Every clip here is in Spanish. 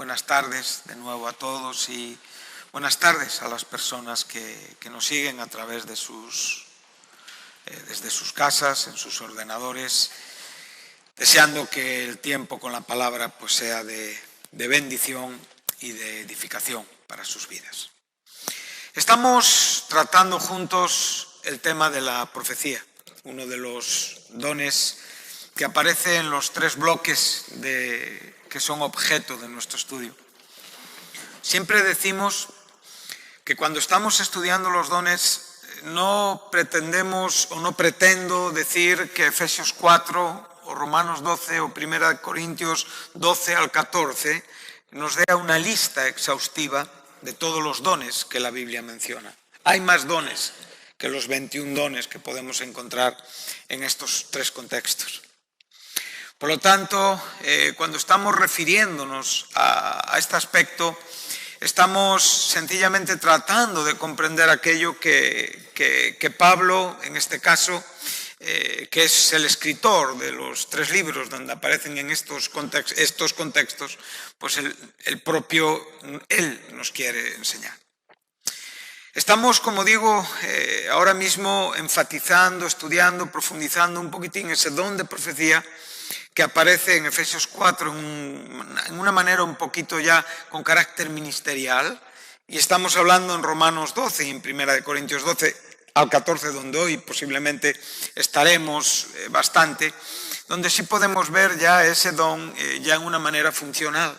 buenas tardes de nuevo a todos y buenas tardes a las personas que nos siguen a través de desde sus casas, en sus ordenadores, deseando que el tiempo con la palabra pues sea de bendición y de edificación para sus vidas. Estamos tratando juntos el tema de la profecía, uno de los dones que aparece en los tres bloques que son objeto de nuestro estudio. Siempre decimos que cuando estamos estudiando los dones no pretendemos o no pretendo decir que Efesios 4 o Romanos 12 o 1 Corintios 12 al 14 nos dé una lista exhaustiva de todos los dones que la Biblia menciona. Hay más dones que los 21 dones que podemos encontrar en estos tres contextos. Por lo tanto, cuando estamos refiriéndonos a este aspecto, estamos sencillamente tratando de comprender aquello que Pablo, en este caso, que es el escritor de los tres libros donde aparecen en estos contextos, pues el propio él nos quiere enseñar. Estamos, como digo, ahora mismo enfatizando, estudiando, profundizando un poquitín ese don de profecía que aparece en Efesios 4 en una manera un poquito ya con carácter ministerial, y estamos hablando en Romanos 12 y en 1 Corintios 12 al 14, donde hoy posiblemente estaremos bastante, donde sí podemos ver ya ese don ya en una manera funcional.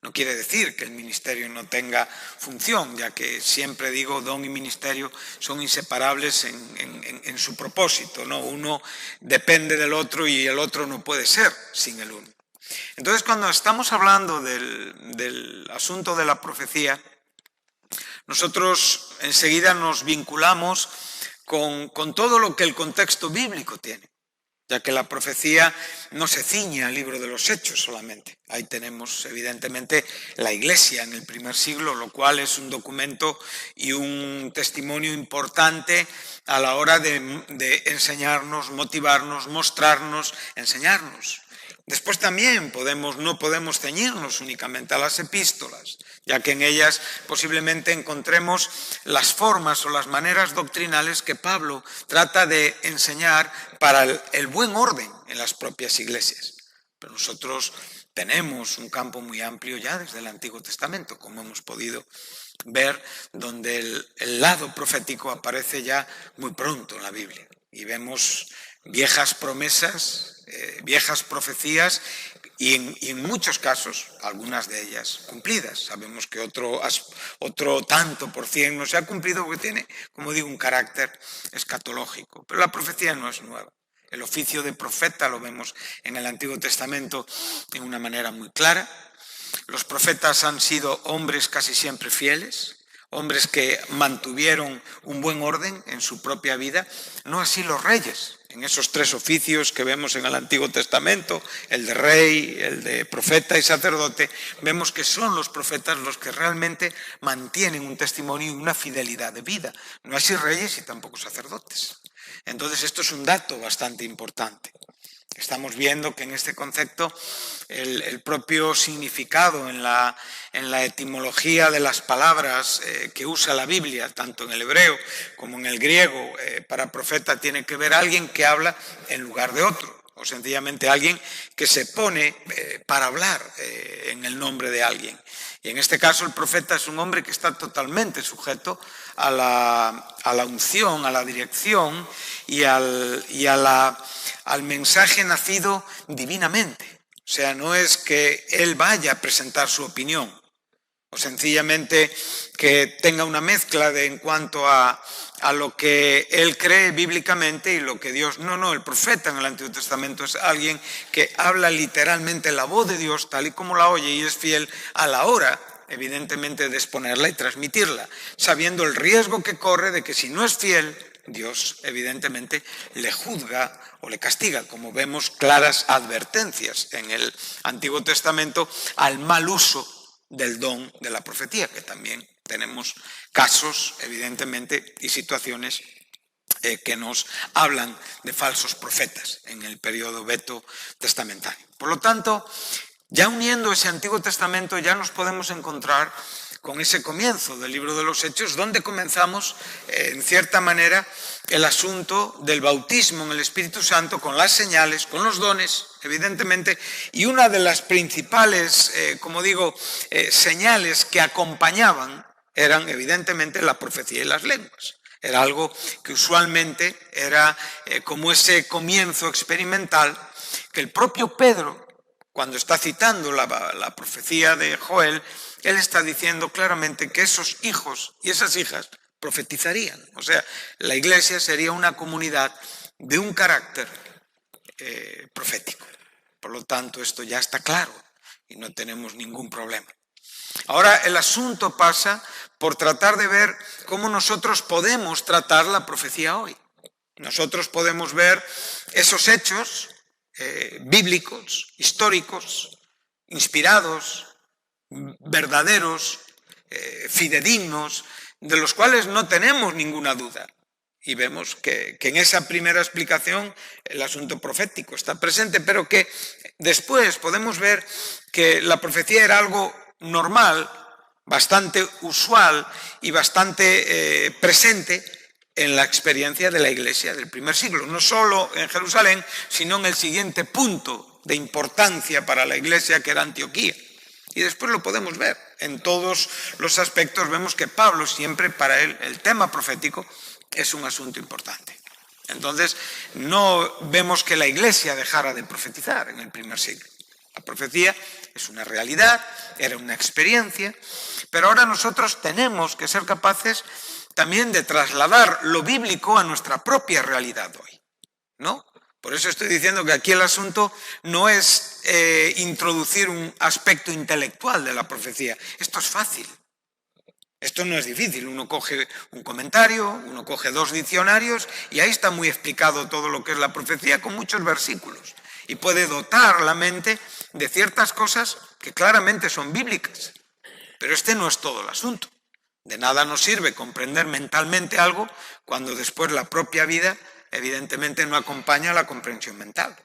No quiere decir que el ministerio no tenga función, ya que siempre digo don y ministerio son inseparables en su propósito, ¿no? Uno depende del otro y el otro no puede ser sin el uno. Entonces, cuando estamos hablando del asunto de la profecía, nosotros enseguida nos vinculamos con todo lo que el contexto bíblico tiene, ya que la profecía no se ciñe al libro de los Hechos solamente. Ahí tenemos, evidentemente, la Iglesia en el primer siglo, lo cual es un documento y un testimonio importante a la hora de enseñarnos, motivarnos, mostrarnos, enseñarnos. Después también no podemos ceñirnos únicamente a las epístolas, ya que en ellas posiblemente encontremos las formas o las maneras doctrinales que Pablo trata de enseñar para el buen orden en las propias iglesias. Pero nosotros tenemos un campo muy amplio ya desde el Antiguo Testamento, como hemos podido ver, donde el lado profético aparece ya muy pronto en la Biblia. Y vemos viejas promesas, viejas profecías y en muchos casos, algunas de ellas cumplidas. Sabemos que otro tanto por cien no se ha cumplido porque tiene, como digo, un carácter escatológico. Pero la profecía no es nueva. El oficio de profeta lo vemos en el Antiguo Testamento de una manera muy clara. Los profetas han sido hombres casi siempre fieles, hombres que mantuvieron un buen orden en su propia vida, no así los reyes. En esos tres oficios que vemos en el Antiguo Testamento, el de rey, el de profeta y sacerdote, vemos que son los profetas los que realmente mantienen un testimonio y una fidelidad de vida, no así reyes y tampoco sacerdotes. Entonces esto es un dato bastante importante. Estamos viendo que en este concepto el propio significado en la etimología de las palabras que usa la Biblia, tanto en el hebreo como en el griego, para profeta tiene que ver alguien que habla en lugar de otro, o sencillamente alguien que se pone para hablar en el nombre de alguien. Y en este caso el profeta es un hombre que está totalmente sujeto a la unción, a la dirección y al mensaje nacido divinamente. O sea, no es que él vaya a presentar su opinión o sencillamente que tenga una mezcla en cuanto a lo que él cree bíblicamente y lo que Dios... No, el profeta en el Antiguo Testamento es alguien que habla literalmente la voz de Dios tal y como la oye y es fiel a la hora, evidentemente, de exponerla y transmitirla, sabiendo el riesgo que corre de que si no es fiel, Dios evidentemente le juzga o le castiga, como vemos claras advertencias en el Antiguo Testamento al mal uso del don de la profecía, que también tenemos casos evidentemente y situaciones que nos hablan de falsos profetas en el periodo veto testamentario. Por lo tanto, Ya uniendo ese Antiguo Testamento ya nos podemos encontrar con ese comienzo del libro de los Hechos, donde comenzamos, en cierta manera, el asunto del bautismo en el Espíritu Santo, con las señales, con los dones, evidentemente, y una de las principales, señales que acompañaban eran, evidentemente, la profecía y las lenguas. Era algo que usualmente era como ese comienzo experimental que el propio Pedro, cuando está citando la profecía de Joel, él está diciendo claramente que esos hijos y esas hijas profetizarían. O sea, la iglesia sería una comunidad de un carácter profético. Por lo tanto, esto ya está claro y no tenemos ningún problema. Ahora el asunto pasa por tratar de ver cómo nosotros podemos tratar la profecía hoy. Nosotros podemos ver esos hechos bíblicos, históricos, inspirados, verdaderos, fidedignos, de los cuales no tenemos ninguna duda. Y vemos que en esa primera explicación el asunto profético está presente, pero que después podemos ver que la profecía era algo normal, bastante usual y bastante presente en la experiencia de la iglesia del primer siglo, no solo en Jerusalén, sino en el siguiente punto de importancia para la iglesia, que era Antioquía. Y después lo podemos ver. En todos los aspectos vemos que Pablo siempre, para él, el tema profético es un asunto importante. Entonces, no vemos que la iglesia dejara de profetizar en el primer siglo. La profecía es una realidad, era una experiencia, pero ahora nosotros tenemos que ser capaces también de trasladar lo bíblico a nuestra propia realidad hoy, ¿no? Por eso estoy diciendo que aquí el asunto no es introducir un aspecto intelectual de la profecía. Esto es fácil. Esto no es difícil. Uno coge un comentario, uno coge 2 diccionarios y ahí está muy explicado todo lo que es la profecía con muchos versículos. Y puede dotar la mente de ciertas cosas que claramente son bíblicas. Pero este no es todo el asunto. De nada nos sirve comprender mentalmente algo cuando después la propia vida evidentemente no acompaña a la comprensión mental.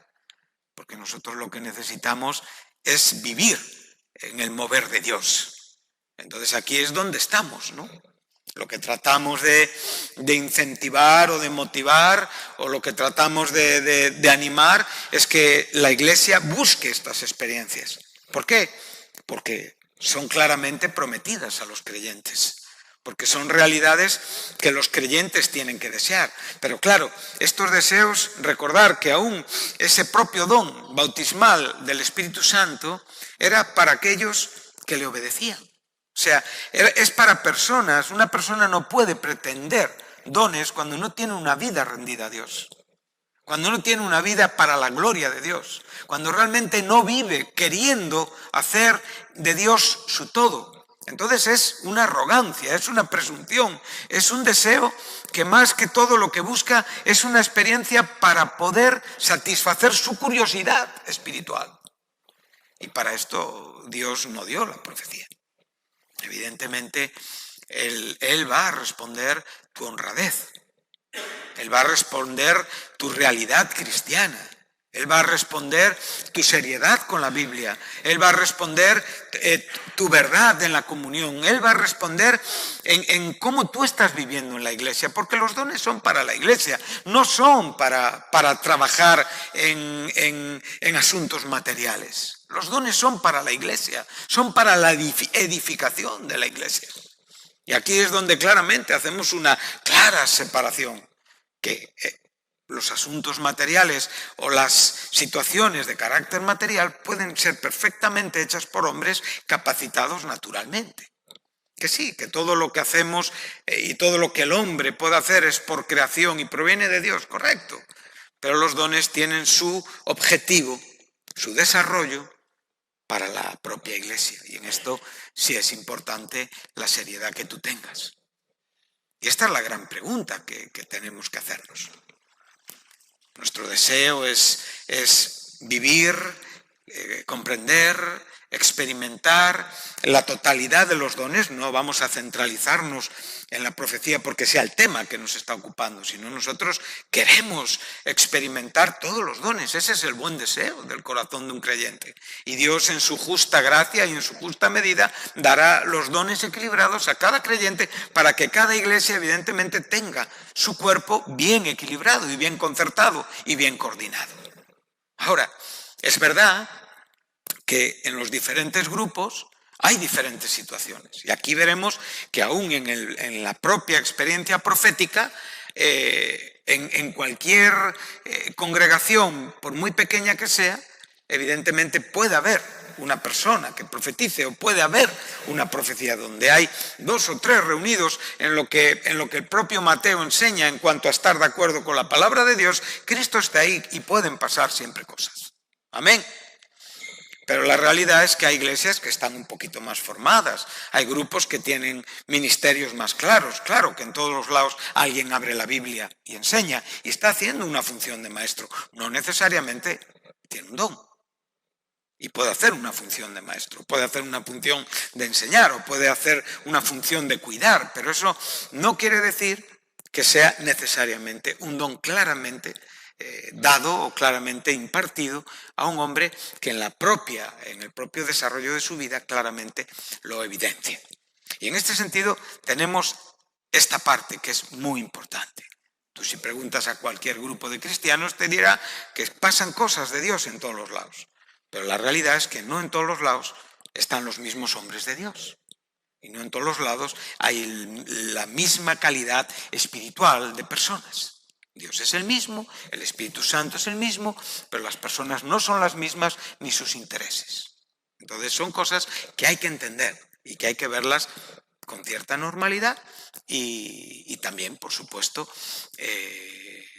Porque nosotros lo que necesitamos es vivir en el mover de Dios. Entonces aquí es donde estamos, ¿no? Lo que tratamos de incentivar o de motivar, o lo que tratamos de animar, es que la iglesia busque estas experiencias. ¿Por qué? Porque son claramente prometidas a los creyentes. Porque son realidades que los creyentes tienen que desear. Pero claro, estos deseos, recordar que aún ese propio don bautismal del Espíritu Santo era para aquellos que le obedecían. O sea, es para personas. Una persona no puede pretender dones cuando no tiene una vida rendida a Dios. Cuando no tiene una vida para la gloria de Dios. Cuando realmente no vive queriendo hacer de Dios su todo. Entonces es una arrogancia, es una presunción, es un deseo que más que todo lo que busca es una experiencia para poder satisfacer su curiosidad espiritual. Y para esto Dios no dio la profecía. Evidentemente, Él va a responder tu honradez. Él va a responder tu realidad cristiana. Él va a responder tu seriedad con la Biblia. Él va a responder tu verdad en la comunión. Él va a responder en cómo tú estás viviendo en la iglesia. Porque los dones son para la iglesia, no son para trabajar en asuntos materiales. Los dones son para la iglesia, son para la edificación de la iglesia. Y aquí es donde claramente hacemos una clara separación, que los asuntos materiales o las situaciones de carácter material pueden ser perfectamente hechas por hombres capacitados naturalmente. Que sí, que todo lo que hacemos y todo lo que el hombre puede hacer es por creación y proviene de Dios, correcto. Pero los dones tienen su objetivo, su desarrollo para la propia iglesia. Y en esto sí es importante la seriedad que tú tengas. Y esta es la gran pregunta que tenemos que hacernos. Nuestro deseo es vivir, comprender, experimentar la totalidad de los dones. No vamos a centralizarnos en la profecía porque sea el tema que nos está ocupando, sino nosotros queremos experimentar todos los dones. Ese es el buen deseo del corazón de un creyente. Y Dios, en su justa gracia y en su justa medida, dará los dones equilibrados a cada creyente para que cada iglesia evidentemente tenga su cuerpo bien equilibrado y bien concertado y bien coordinado. Ahora, es verdad que en los diferentes grupos hay diferentes situaciones. Y aquí veremos que aún en la propia experiencia profética, en cualquier congregación, por muy pequeña que sea, evidentemente puede haber una persona que profetice, o puede haber una profecía donde hay 2 o 3 reunidos en lo que el propio Mateo enseña en cuanto a estar de acuerdo con la palabra de Dios. Cristo está ahí y pueden pasar siempre cosas. Amén. Pero la realidad es que hay iglesias que están un poquito más formadas, hay grupos que tienen ministerios más claros. Claro que en todos los lados alguien abre la Biblia y enseña y está haciendo una función de maestro. No necesariamente tiene un don y puede hacer una función de maestro, puede hacer una función de enseñar o puede hacer una función de cuidar, pero eso no quiere decir que sea necesariamente un don claramente dado o claramente impartido a un hombre que en el propio desarrollo de su vida claramente lo evidencia. Y en este sentido tenemos esta parte que es muy importante. Tú, si preguntas a cualquier grupo de cristianos, te dirá que pasan cosas de Dios en todos los lados, pero la realidad es que no en todos los lados están los mismos hombres de Dios. Y no en todos los lados hay la misma calidad espiritual de personas. Dios es el mismo, el Espíritu Santo es el mismo, pero las personas no son las mismas ni sus intereses. Entonces son cosas que hay que entender y que hay que verlas con cierta normalidad y también, por supuesto,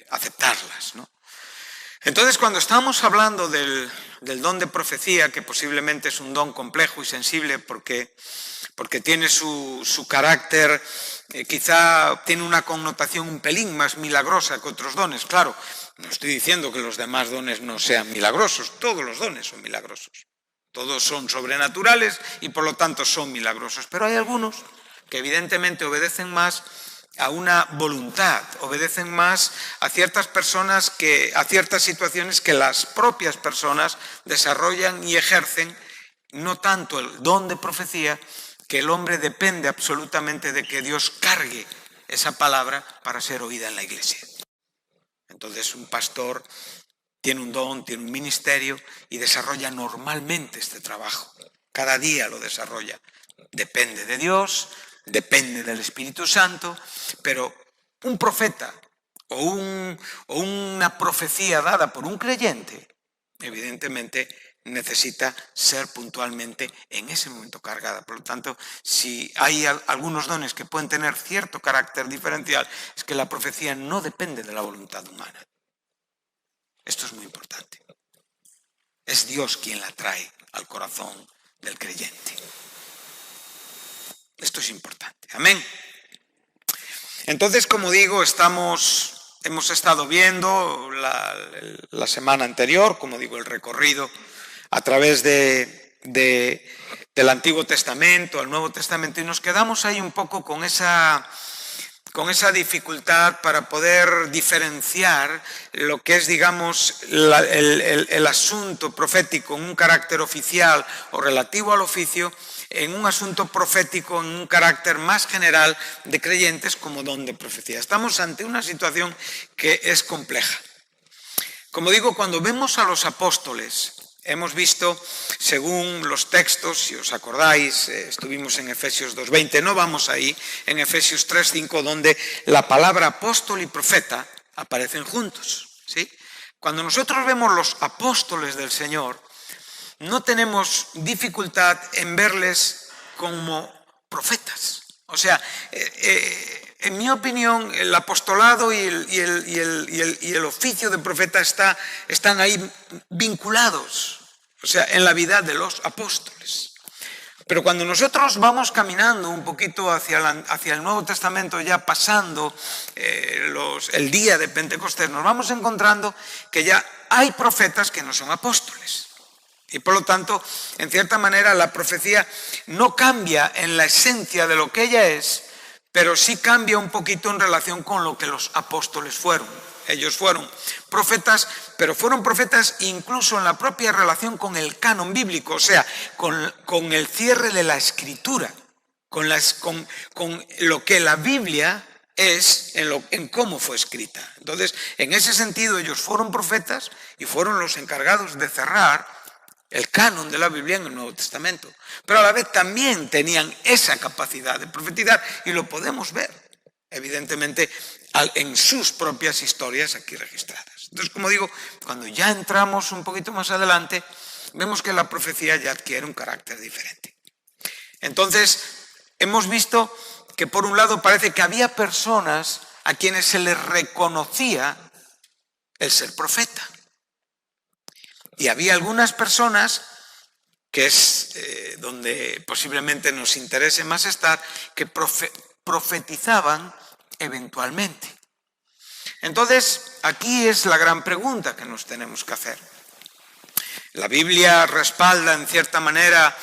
aceptarlas, ¿no? Entonces, cuando estamos hablando del don de profecía, que posiblemente es un don complejo y sensible porque tiene su carácter, quizá tiene una connotación un pelín más milagrosa que otros dones. Claro, no estoy diciendo que los demás dones no sean milagrosos, todos los dones son milagrosos. Todos son sobrenaturales y por lo tanto son milagrosos. Pero hay algunos que evidentemente obedecen más a una voluntad, obedecen más a ciertas personas, a ciertas situaciones que las propias personas desarrollan y ejercen, no tanto el don de profecía, que el hombre depende absolutamente de que Dios cargue esa palabra para ser oída en la iglesia. Entonces un pastor tiene un don, tiene un ministerio y desarrolla normalmente este trabajo. Cada día lo desarrolla. Depende de Dios, depende del Espíritu Santo, pero un profeta o una profecía dada por un creyente, evidentemente necesita ser puntualmente en ese momento cargada. Por lo tanto, si hay algunos dones que pueden tener cierto carácter diferencial, es que la profecía no depende de la voluntad humana. Esto es muy importante. Es Dios quien la trae al corazón del creyente. Esto es importante. Amén. Entonces, como digo, hemos estado viendo la semana anterior, como digo, el recorrido a través del Antiguo Testamento al Nuevo Testamento, y nos quedamos ahí un poco con esa dificultad para poder diferenciar lo que es, digamos, el asunto profético en un carácter oficial o relativo al oficio, en un asunto profético en un carácter más general de creyentes como don de profecía. Estamos ante una situación que es compleja. Como digo, cuando vemos a los apóstoles, hemos visto, según los textos, si os acordáis, estuvimos en Efesios 2:20, no vamos ahí, en Efesios 3:5, donde la palabra apóstol y profeta aparecen juntos, ¿sí? Cuando nosotros vemos los apóstoles del Señor, no tenemos dificultad en verles como profetas. O sea, en mi opinión, el apostolado y el oficio de profeta están ahí vinculados, o sea, en la vida de los apóstoles. Pero cuando nosotros vamos caminando un poquito hacia el Nuevo Testamento, ya pasando el día de Pentecostés, nos vamos encontrando que ya hay profetas que no son apóstoles. Y por lo tanto, en cierta manera, la profecía no cambia en la esencia de lo que ella es, pero sí cambia un poquito en relación con lo que los apóstoles fueron. Ellos fueron profetas, pero fueron profetas incluso en la propia relación con el canon bíblico, o sea, con el cierre de la escritura, con lo que la Biblia es en cómo fue escrita. Entonces, en ese sentido, ellos fueron profetas y fueron los encargados de cerrar el canon de la Biblia en el Nuevo Testamento. Pero a la vez también tenían esa capacidad de profetizar y lo podemos ver, evidentemente, en sus propias historias aquí registradas. Entonces, como digo, cuando ya entramos un poquito más adelante, vemos que la profecía ya adquiere un carácter diferente. Entonces, hemos visto que por un lado parece que había personas a quienes se les reconocía el ser profeta. Y había algunas personas, que es donde posiblemente nos interese más estar, que profetizaban eventualmente. Entonces, aquí es la gran pregunta que nos tenemos que hacer. La Biblia respalda en cierta manera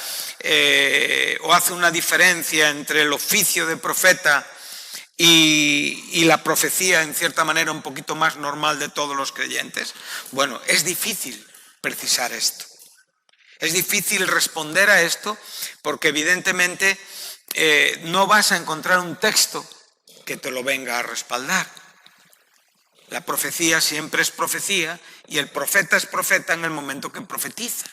o hace una diferencia entre el oficio de profeta y la profecía en cierta manera un poquito más normal de todos los creyentes. Bueno, es difícil precisar esto. Es difícil responder a esto porque evidentemente no vas a encontrar un texto que te lo venga a respaldar. La profecía siempre es profecía y el profeta es profeta en el momento que profetiza,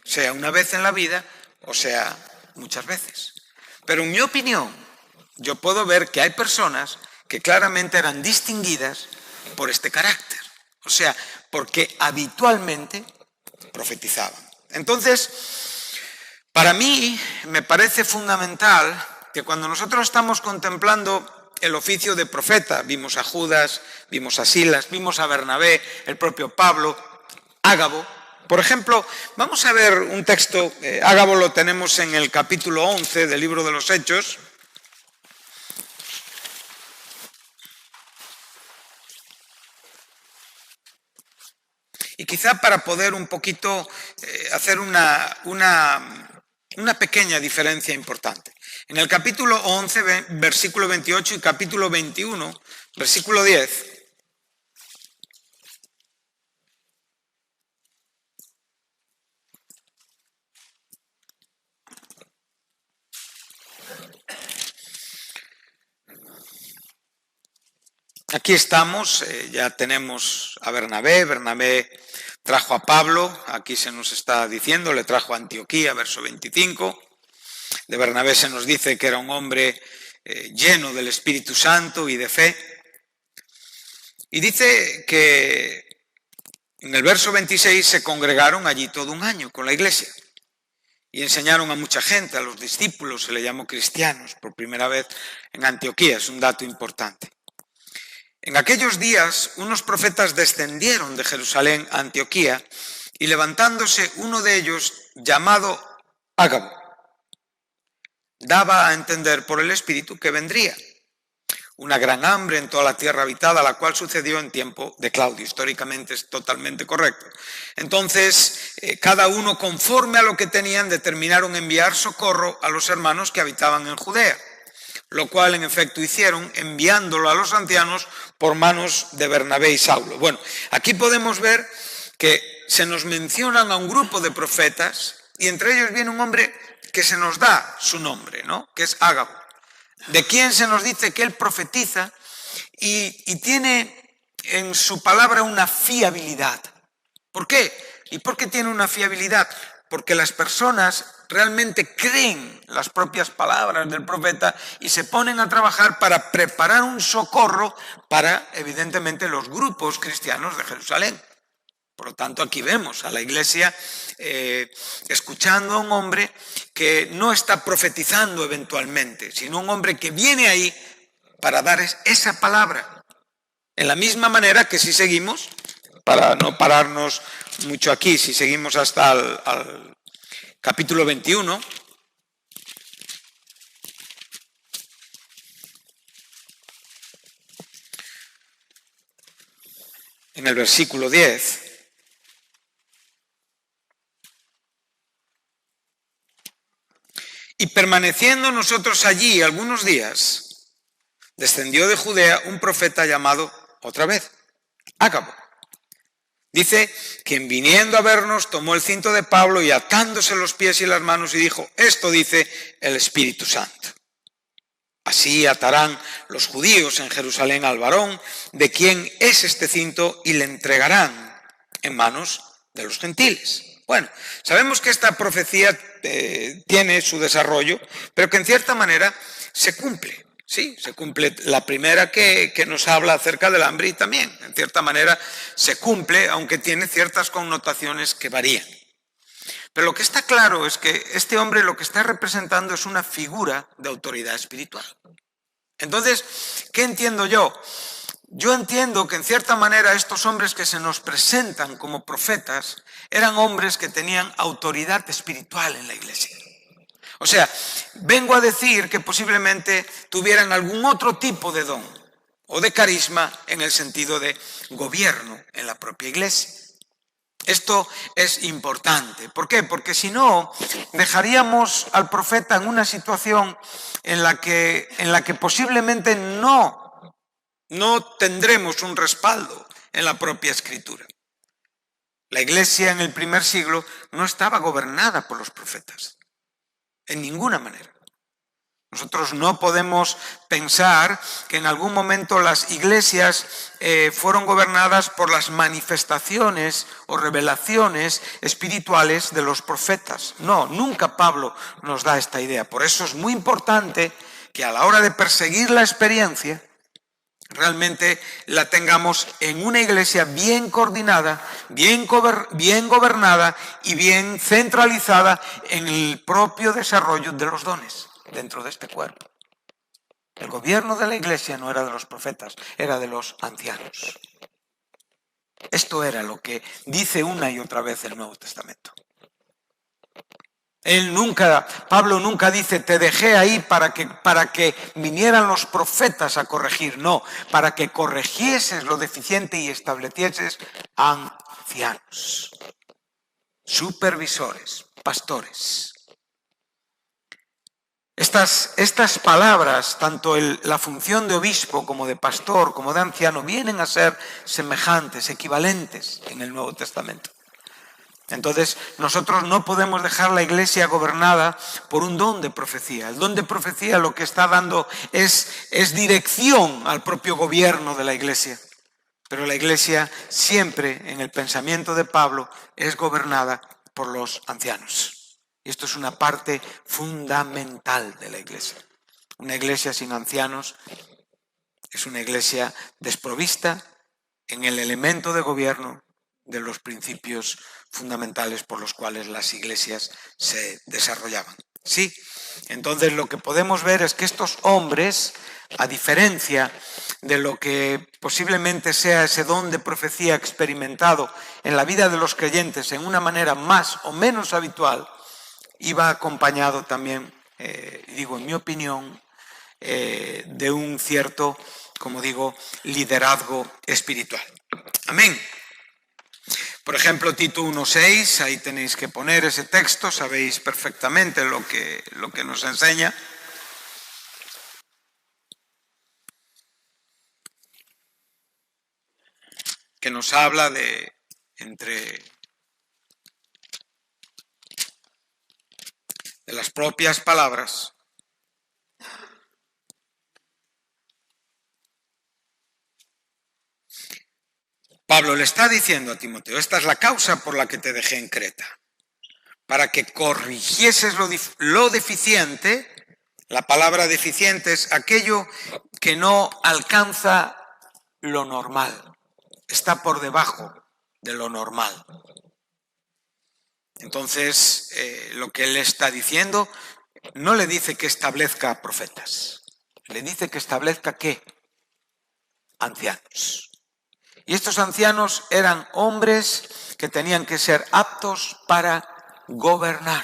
sea una vez en la vida o sea muchas veces. Pero en mi opinión, yo puedo ver que hay personas que claramente eran distinguidas por este carácter, o sea, porque habitualmente profetizaban. Entonces, para mí me parece fundamental que cuando nosotros estamos contemplando el oficio de profeta, vimos a Judas, vimos a Silas, vimos a Bernabé, el propio Pablo, Ágabo. Por ejemplo, vamos a ver un texto, Ágabo lo tenemos en el capítulo 11 del libro de los Hechos. Y quizá para poder un poquito hacer una pequeña diferencia importante. En el capítulo 11, versículo 28 y capítulo 21, versículo 10, aquí estamos, ya tenemos a Bernabé, Bernabé trajo a Pablo, aquí se nos está diciendo, le trajo a Antioquía, verso 25. De Bernabé se nos dice que era un hombre lleno del Espíritu Santo y de fe. Y dice que en el verso 26 se congregaron allí todo un año con la iglesia y enseñaron a mucha gente, a los discípulos, se le llamó cristianos por primera vez en Antioquía, es un dato importante. En aquellos días unos profetas descendieron de Jerusalén a Antioquía y levantándose uno de ellos llamado Ágabo, daba a entender por el Espíritu que vendría una gran hambre en toda la tierra habitada, la cual sucedió en tiempo de Claudio. Históricamente es totalmente correcto. Entonces, cada uno conforme a lo que tenían determinaron enviar socorro a los hermanos que habitaban en Judea, lo cual en efecto hicieron enviándolo a los ancianos por manos de Bernabé y Saulo. Bueno, aquí podemos ver que se nos mencionan a un grupo de profetas y entre ellos viene un hombre que se nos da su nombre, ¿no? Que es Ágabo, de quien se nos dice que él profetiza y tiene en su palabra una fiabilidad. ¿Por qué? ¿Y por qué tiene una fiabilidad? Porque las personas realmente creen las propias palabras del profeta y se ponen a trabajar para preparar un socorro para, evidentemente, los grupos cristianos de Jerusalén. Por lo tanto, aquí vemos a la iglesia escuchando a un hombre que no está profetizando eventualmente, sino un hombre que viene ahí para dar esa palabra. En la misma manera que si seguimos, para no pararnos mucho aquí, si seguimos hasta al capítulo 21, en el versículo 10, Y permaneciendo nosotros allí algunos días, descendió de Judea un profeta llamado, otra vez, Ágabo. Dice que viniendo a vernos tomó el cinto de Pablo y atándose los pies y las manos y dijo, esto dice el Espíritu Santo. Así atarán los judíos en Jerusalén al varón de quien es este cinto y le entregarán en manos de los gentiles. Bueno, sabemos que esta profecía tiene su desarrollo, pero que en cierta manera se cumple. Sí, se cumple la primera que nos habla acerca del hambre y también, en cierta manera, se cumple, aunque tiene ciertas connotaciones que varían. Pero lo que está claro es que este hombre lo que está representando es una figura de autoridad espiritual. Entonces, ¿qué entiendo yo? Yo entiendo que en cierta manera estos hombres que se nos presentan como profetas eran hombres que tenían autoridad espiritual en la iglesia. O sea, vengo a decir que posiblemente tuvieran algún otro tipo de don o de carisma en el sentido de gobierno en la propia iglesia. Esto es importante. ¿Por qué? Porque si no, dejaríamos al profeta en una situación en la que posiblemente no tendremos un respaldo en la propia escritura. La iglesia en el primer siglo no estaba gobernada por los profetas. En ninguna manera. Nosotros no podemos pensar que en algún momento las iglesias fueron gobernadas por las manifestaciones o revelaciones espirituales de los profetas. No, nunca Pablo nos da esta idea. Por eso es muy importante que a la hora de perseguir la experiencia, realmente la tengamos en una iglesia bien coordinada, bien gobernada y bien centralizada en el propio desarrollo de los dones dentro de este cuerpo. El gobierno de la iglesia no era de los profetas, era de los ancianos. Esto era lo que dice una y otra vez el Nuevo Testamento. Pablo nunca dice, te dejé ahí para que vinieran los profetas a corregir. No, para que corrigieses lo deficiente y establecieses ancianos, supervisores, pastores. Estas palabras, tanto la función de obispo como de pastor, como de anciano, vienen a ser semejantes, equivalentes en el Nuevo Testamento. Entonces, nosotros no podemos dejar la iglesia gobernada por un don de profecía. El don de profecía lo que está dando es dirección al propio gobierno de la iglesia. Pero la iglesia siempre, en el pensamiento de Pablo, es gobernada por los ancianos. Y esto es una parte fundamental de la iglesia. Una iglesia sin ancianos es una iglesia desprovista en el elemento de gobierno de los principios fundamentales por los cuales las iglesias se desarrollaban. Sí, entonces lo que podemos ver es que estos hombres, a diferencia de lo que posiblemente sea ese don de profecía experimentado en la vida de los creyentes en una manera más o menos habitual, iba acompañado también, en mi opinión, de un cierto, como digo, liderazgo espiritual. Amén. Por ejemplo, Tito 1:6, ahí tenéis que poner ese texto, sabéis perfectamente lo que nos enseña. Que nos habla de las propias palabras. Pablo le está diciendo a Timoteo, esta es la causa por la que te dejé en Creta, para que corrigieses lo deficiente. La palabra deficiente es aquello que no alcanza lo normal, está por debajo de lo normal. Entonces, lo que él está diciendo, no le dice que establezca profetas, le dice que establezca ¿qué? Ancianos. Y estos ancianos eran hombres que tenían que ser aptos para gobernar.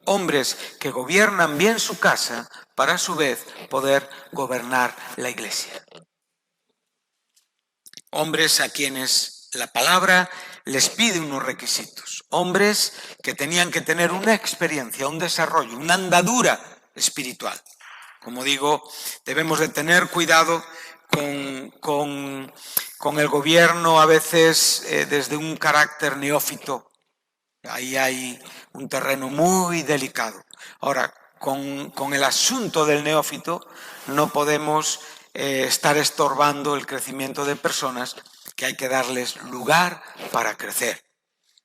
Hombres que gobiernan bien su casa para a su vez poder gobernar la iglesia. Hombres a quienes la palabra les pide unos requisitos. Hombres que tenían que tener una experiencia, un desarrollo, una andadura espiritual. Como digo, debemos de tener cuidado con el gobierno a veces desde un carácter neófito. Ahí hay un terreno muy delicado. Ahora, con el asunto del neófito no podemos estar estorbando el crecimiento de personas que hay que darles lugar para crecer.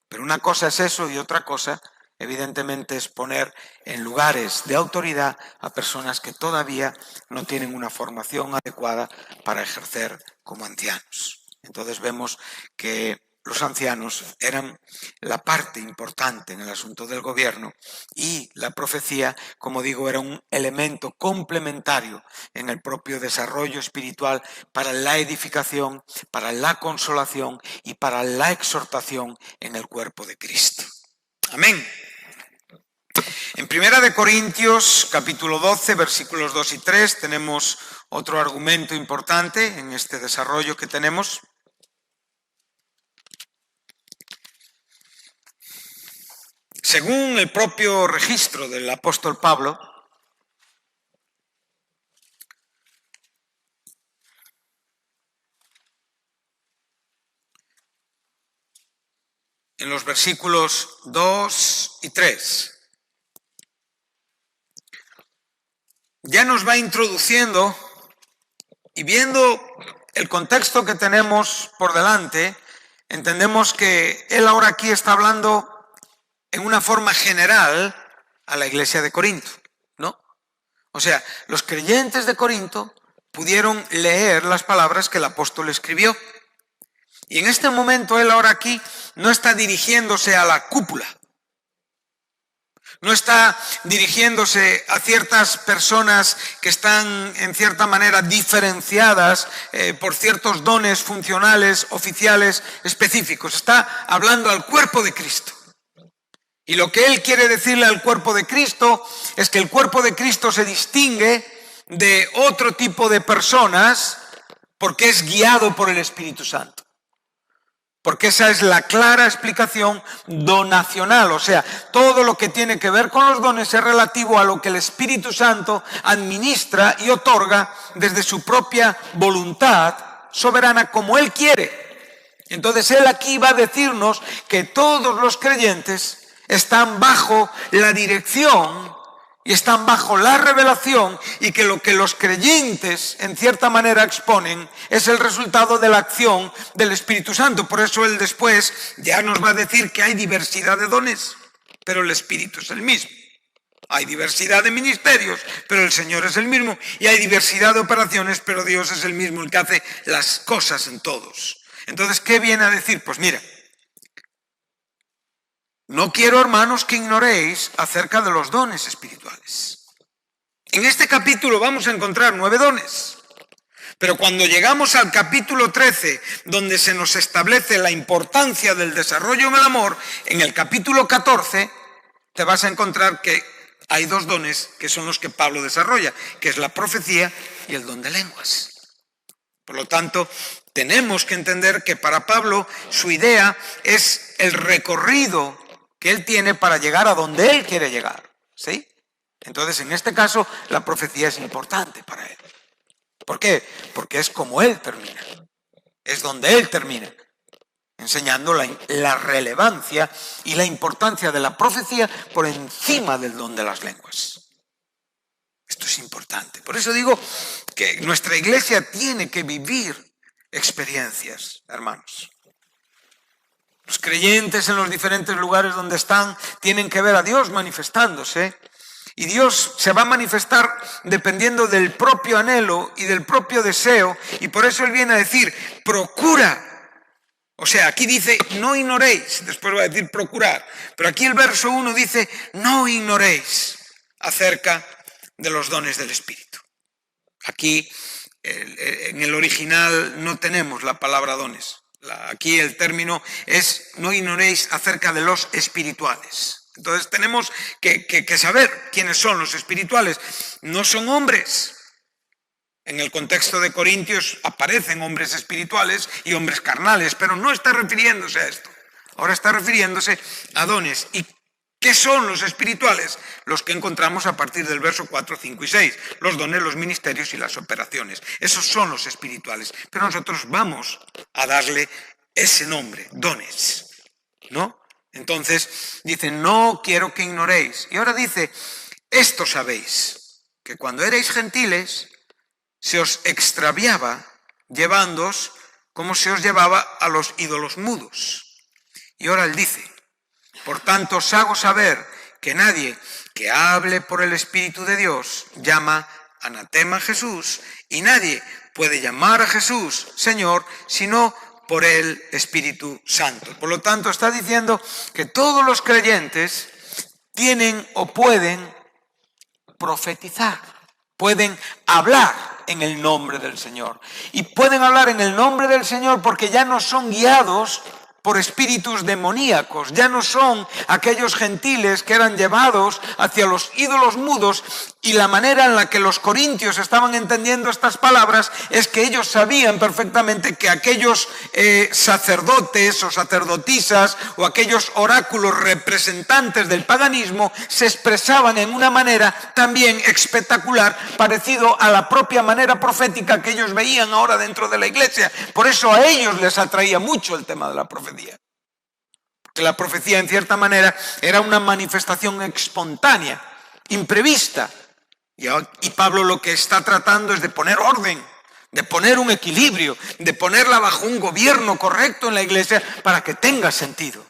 Pero una cosa es eso y otra cosa, evidentemente, es poner en lugares de autoridad a personas que todavía no tienen una formación adecuada para ejercer como ancianos. Entonces vemos que los ancianos eran la parte importante en el asunto del gobierno y la profecía, como digo, era un elemento complementario en el propio desarrollo espiritual para la edificación, para la consolación y para la exhortación en el cuerpo de Cristo. Amén. En 1 Corintios, capítulo 12, versículos 2 y 3, tenemos otro argumento importante en este desarrollo que tenemos. Según el propio registro del apóstol Pablo, en los versículos 2 y 3, ya nos va introduciendo y viendo el contexto que tenemos por delante, entendemos que él ahora aquí está hablando en una forma general a la iglesia de Corinto, ¿no? O sea, los creyentes de Corinto pudieron leer las palabras que el apóstol escribió. Y en este momento él ahora aquí no está dirigiéndose a la cúpula, no está dirigiéndose a ciertas personas que están en cierta manera diferenciadas por ciertos dones funcionales, oficiales, específicos. Está hablando al cuerpo de Cristo. Y lo que él quiere decirle al cuerpo de Cristo es que el cuerpo de Cristo se distingue de otro tipo de personas porque es guiado por el Espíritu Santo. Porque esa es la clara explicación donacional, o sea, todo lo que tiene que ver con los dones es relativo a lo que el Espíritu Santo administra y otorga desde su propia voluntad soberana como Él quiere. Entonces Él aquí va a decirnos que todos los creyentes están bajo la dirección y están bajo la revelación y que lo que los creyentes en cierta manera exponen es el resultado de la acción del Espíritu Santo. Por eso él después ya nos va a decir que hay diversidad de dones, pero el Espíritu es el mismo. Hay diversidad de ministerios, pero el Señor es el mismo. Y hay diversidad de operaciones, pero Dios es el mismo el que hace las cosas en todos. Entonces, ¿qué viene a decir? Pues mira, no quiero, hermanos, que ignoréis acerca de los dones espirituales. En este capítulo vamos a encontrar 9 dones. Pero cuando llegamos al capítulo 13, donde se nos establece la importancia del desarrollo en el amor, en el capítulo 14 te vas a encontrar que hay 2 dones que son los que Pablo desarrolla, que es la profecía y el don de lenguas. Por lo tanto, tenemos que entender que para Pablo su idea es el recorrido que él tiene para llegar a donde él quiere llegar, ¿sí? Entonces, en este caso, la profecía es importante para él. ¿Por qué? Porque es como él termina, es donde él termina, enseñando la relevancia y la importancia de la profecía por encima del don de las lenguas. Esto es importante. Por eso digo que nuestra iglesia tiene que vivir experiencias, hermanos. Los creyentes en los diferentes lugares donde están tienen que ver a Dios manifestándose. Y Dios se va a manifestar dependiendo del propio anhelo y del propio deseo. Y por eso Él viene a decir, procura. O sea, aquí dice, no ignoréis. Después va a decir procurar. Pero aquí el verso 1 dice, no ignoréis acerca de los dones del Espíritu. Aquí en el original no tenemos la palabra dones. Aquí el término es no ignoréis acerca de los espirituales. Entonces tenemos que saber quiénes son los espirituales. No son hombres. En el contexto de Corintios aparecen hombres espirituales y hombres carnales, pero no está refiriéndose a esto. Ahora está refiriéndose a dones. ¿Y qué son los espirituales? Los que encontramos a partir del verso 4, 5 y 6. Los dones, los ministerios y las operaciones. Esos son los espirituales. Pero nosotros vamos a darle ese nombre, dones, ¿no? Entonces dice, no quiero que ignoréis. Y ahora dice, esto sabéis, que cuando erais gentiles, se os extraviaba llevándoos como se os llevaba a los ídolos mudos. Y ahora él dice, por tanto os hago saber que nadie que hable por el Espíritu de Dios llama anatema a Jesús, y nadie puede llamar a Jesús Señor, sino por el Espíritu Santo. Por lo tanto, está diciendo que todos los creyentes tienen o pueden profetizar, pueden hablar en el nombre del Señor. Y pueden hablar en el nombre del Señor porque ya no son guiados por espíritus demoníacos, ya no son aquellos gentiles que eran llevados hacia los ídolos mudos, y la manera en la que los corintios estaban entendiendo estas palabras es que ellos sabían perfectamente que aquellos sacerdotes o sacerdotisas o aquellos oráculos representantes del paganismo se expresaban en una manera también espectacular, parecido a la propia manera profética que ellos veían ahora dentro de la iglesia. Por eso a ellos les atraía mucho el tema de la profecía. Porque la profecía, en cierta manera, era una manifestación espontánea, imprevista. Y Pablo lo que está tratando es de poner orden, de poner un equilibrio, de ponerla bajo un gobierno correcto en la iglesia para que tenga sentido,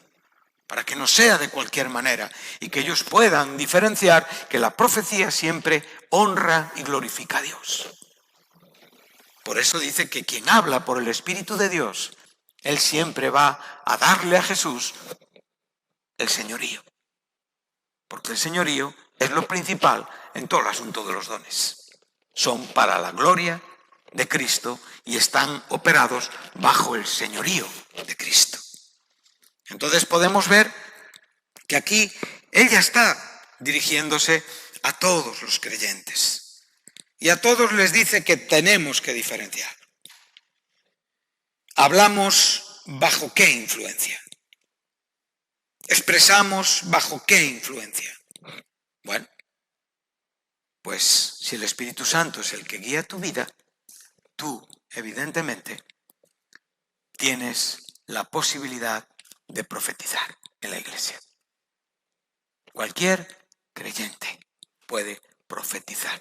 para que no sea de cualquier manera y que ellos puedan diferenciar que la profecía siempre honra y glorifica a Dios. Por eso dice que quien habla por el Espíritu de Dios, él siempre va a darle a Jesús el señorío. Porque el señorío es lo principal en todo el asunto de los dones. Son para la gloria de Cristo y están operados bajo el señorío de Cristo. Entonces podemos ver que aquí ella está dirigiéndose a todos los creyentes. Y a todos les dice que tenemos que diferenciar. Hablamos bajo qué influencia. Expresamos bajo qué influencia. Bueno, pues si el Espíritu Santo es el que guía tu vida, tú, evidentemente, tienes la posibilidad de profetizar en la iglesia. Cualquier creyente puede profetizar.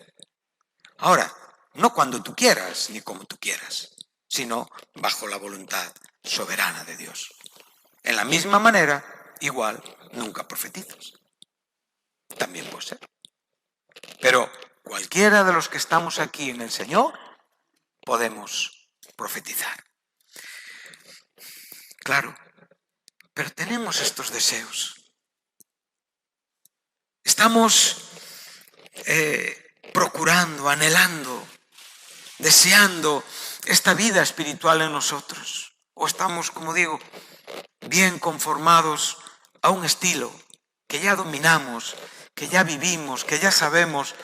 Ahora, no cuando tú quieras ni como tú quieras, sino bajo la voluntad soberana de Dios. En la misma manera, igual, nunca profetizas. También puede ser. Pero cualquiera de los que estamos aquí en el Señor, podemos profetizar. Claro, pero tenemos estos deseos. Estamos procurando, anhelando, deseando esta vida espiritual en nosotros. O estamos, como digo, bien conformados a un estilo que ya dominamos, que ya vivimos, que ya sabemos,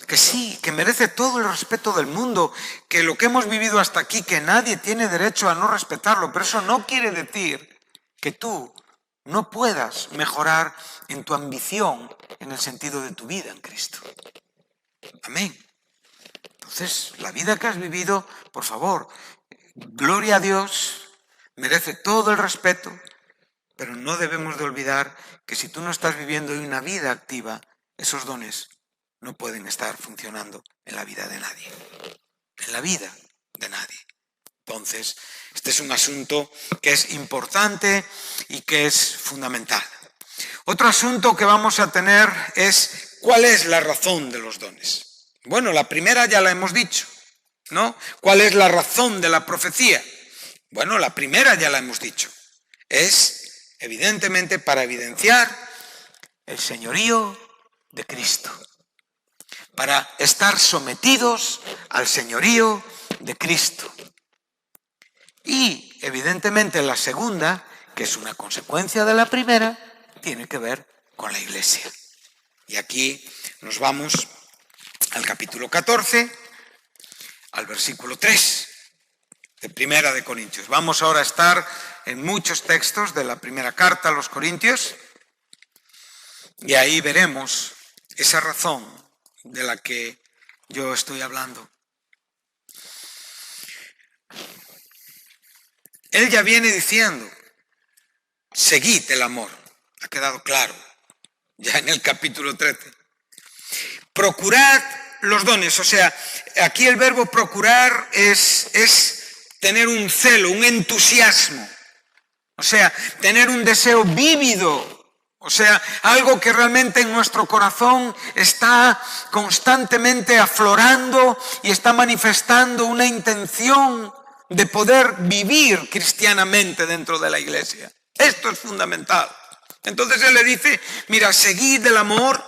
que sí, que merece todo el respeto del mundo, que lo que hemos vivido hasta aquí, que nadie tiene derecho a no respetarlo, pero eso no quiere decir que tú no puedas mejorar en tu ambición, en el sentido de tu vida en Cristo. Amén. Entonces, la vida que has vivido, por favor, gloria a Dios, merece todo el respeto, pero no debemos de olvidar que si tú no estás viviendo una vida activa, esos dones no pueden estar funcionando en la vida de nadie. En la vida de nadie. Entonces, este es un asunto que es importante y que es fundamental. Otro asunto que vamos a tener es ¿cuál es la razón de los dones? Bueno, la primera ya la hemos dicho, ¿no? ¿Cuál es la razón de la profecía? Bueno, la primera ya la hemos dicho. Es, evidentemente, para evidenciar el señorío de Cristo. Para estar sometidos al señorío de Cristo. Y, evidentemente, la segunda, que es una consecuencia de la primera, tiene que ver con la iglesia. Y aquí nos vamos al capítulo 14, al versículo 3 de Primera de Corintios. Vamos ahora a estar en muchos textos de la primera carta a los Corintios y ahí veremos esa razón de la que yo estoy hablando. Él ya viene diciendo, seguid el amor. Ha quedado claro, ya en el capítulo 13. Procurad los dones, o sea, aquí el verbo procurar es tener un celo, un entusiasmo, o sea, tener un deseo vívido, o sea, algo que realmente en nuestro corazón está constantemente aflorando y está manifestando una intención de poder vivir cristianamente dentro de la iglesia. Esto es fundamental. Entonces él le dice, mira, seguid el amor,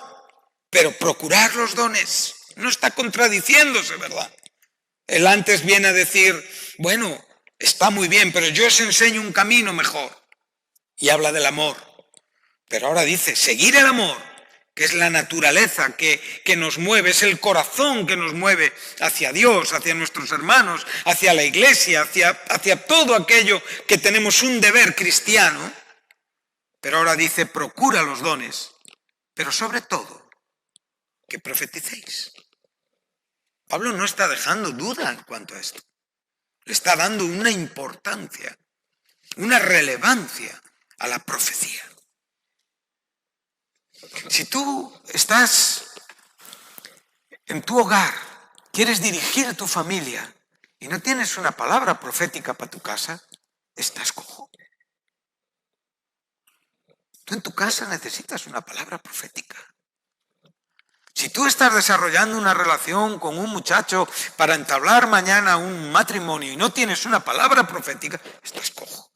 pero procurad los dones. No está contradiciéndose, ¿verdad? Él antes viene a decir, bueno, está muy bien, pero yo os enseño un camino mejor. Y habla del amor. Pero ahora dice, seguir el amor, que es la naturaleza que nos mueve, es el corazón que nos mueve hacia Dios, hacia nuestros hermanos, hacia la iglesia, hacia todo aquello que tenemos un deber cristiano. Pero ahora dice, procura los dones, pero sobre todo, que profeticéis. Pablo no está dejando duda en cuanto a esto. Le está dando una importancia, una relevancia a la profecía. Si tú estás en tu hogar, quieres dirigir tu familia y no tienes una palabra profética para tu casa, estás cojo. Tú en tu casa necesitas una palabra profética. Si tú estás desarrollando una relación con un muchacho para entablar mañana un matrimonio y no tienes una palabra profética, estás cojo.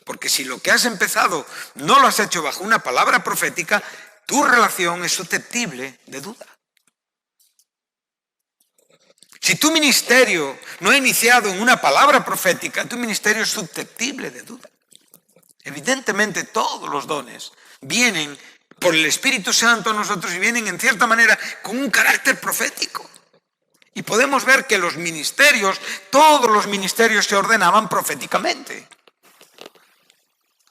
Porque si lo que has empezado no lo has hecho bajo una palabra profética, tu relación es susceptible de duda. Si tu ministerio no ha iniciado en una palabra profética, tu ministerio es susceptible de duda. Evidentemente todos los dones vienen por el Espíritu Santo a nosotros y vienen en cierta manera con un carácter profético. Y podemos ver que los ministerios, todos los ministerios se ordenaban proféticamente.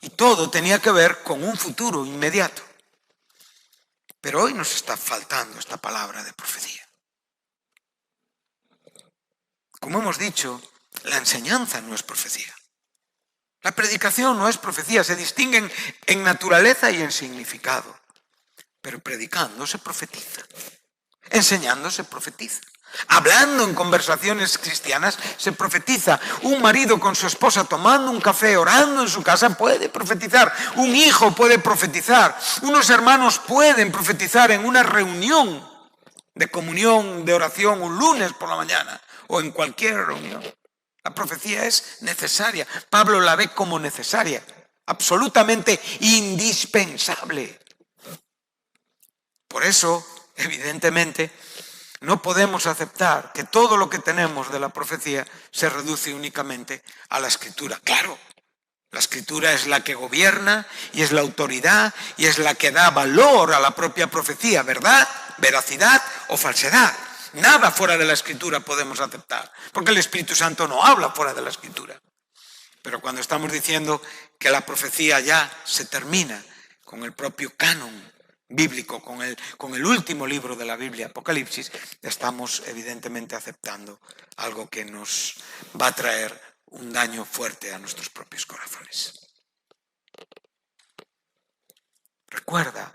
Y todo tenía que ver con un futuro inmediato. Pero hoy nos está faltando esta palabra de profecía. Como hemos dicho, la enseñanza no es profecía. La predicación no es profecía, se distinguen en naturaleza y en significado. Pero predicando se profetiza, enseñando se profetiza, hablando en conversaciones cristianas se profetiza. Un marido con su esposa tomando un café, orando en su casa puede profetizar. Un hijo puede profetizar. Unos hermanos pueden profetizar en una reunión de comunión, de oración, un lunes por la mañana o en cualquier reunión. La profecía es necesaria. Pablo la ve como necesaria, absolutamente indispensable. Por eso, evidentemente, no podemos aceptar que todo lo que tenemos de la profecía se reduce únicamente a la Escritura. Claro, la Escritura es la que gobierna y es la autoridad y es la que da valor a la propia profecía, ¿verdad? Veracidad o falsedad. Nada fuera de la Escritura podemos aceptar, porque el Espíritu Santo no habla fuera de la Escritura. Pero cuando estamos diciendo que la profecía ya se termina con el propio canon bíblico, con el último libro de la Biblia, Apocalipsis, estamos evidentemente aceptando algo que nos va a traer un daño fuerte a nuestros propios corazones. Recuerda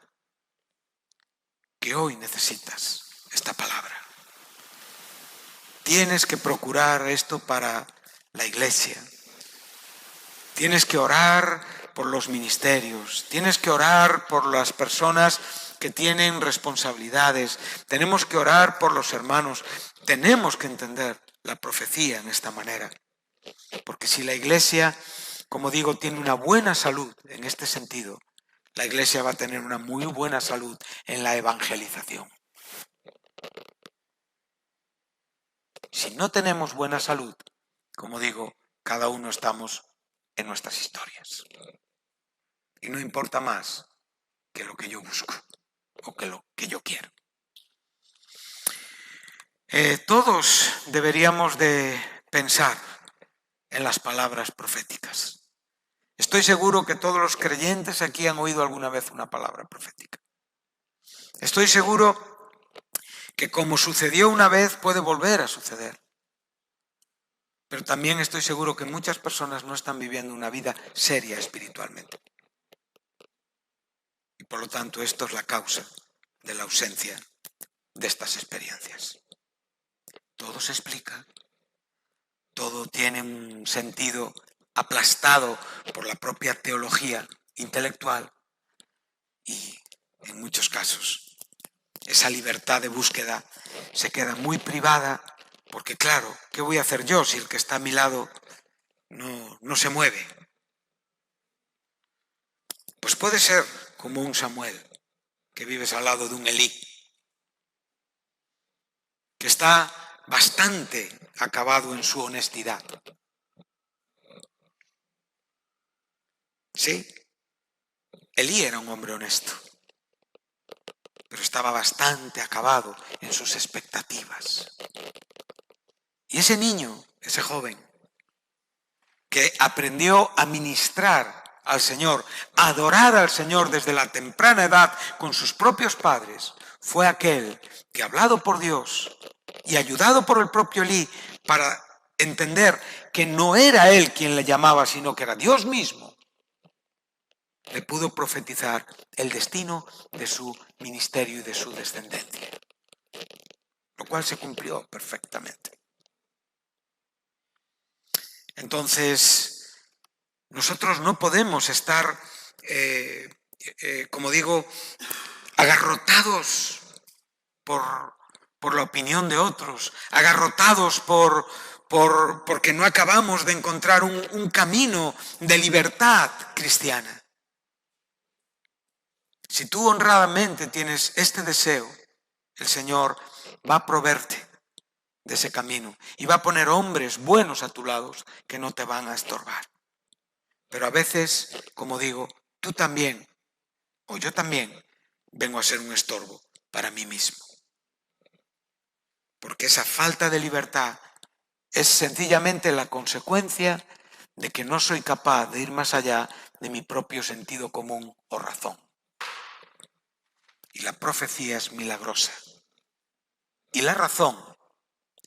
que hoy necesitas esta palabra. Tienes que procurar esto para la iglesia. Tienes que orar por los ministerios. Tienes que orar por las personas que tienen responsabilidades. Tenemos que orar por los hermanos. Tenemos que entender la profecía en esta manera. Porque si la iglesia, como digo, tiene una buena salud en este sentido, la iglesia va a tener una muy buena salud en la evangelización. Si no tenemos buena salud, como digo, cada uno estamos en nuestras historias. Y no importa más que lo que yo busco o que lo que yo quiero. Todos deberíamos de pensar en las palabras proféticas. Estoy seguro que todos los creyentes aquí han oído alguna vez una palabra profética. Estoy seguro que como sucedió una vez puede volver a suceder. Pero también estoy seguro que muchas personas no están viviendo una vida seria espiritualmente. Y por lo tanto esto es la causa de la ausencia de estas experiencias. Todo se explica, todo tiene un sentido aplastado por la propia teología intelectual y en muchos casos esa libertad de búsqueda se queda muy privada porque claro, ¿qué voy a hacer yo si el que está a mi lado no se mueve? Pues puede ser como un Samuel, que vives al lado de un Elí, que está bastante acabado en su honestidad. Sí, Elí era un hombre honesto, pero estaba bastante acabado en sus expectativas. Y ese niño, ese joven, que aprendió a ministrar al Señor, a adorar al Señor desde la temprana edad con sus propios padres, fue aquel que, hablado por Dios y ayudado por el propio Elí para entender que no era él quien le llamaba, sino que era Dios mismo, le pudo profetizar el destino de su ministerio y de su descendencia, lo cual se cumplió perfectamente. Entonces, nosotros no podemos estar, como digo, agarrotados por la opinión de otros, agarrotados porque no acabamos de encontrar un camino de libertad cristiana. Si tú honradamente tienes este deseo, el Señor va a proveerte de ese camino y va a poner hombres buenos a tu lado que no te van a estorbar. Pero a veces, como digo, tú también, o yo también, vengo a ser un estorbo para mí mismo. Porque esa falta de libertad es sencillamente la consecuencia de que no soy capaz de ir más allá de mi propio sentido común o razón. Y la profecía es milagrosa. Y la razón,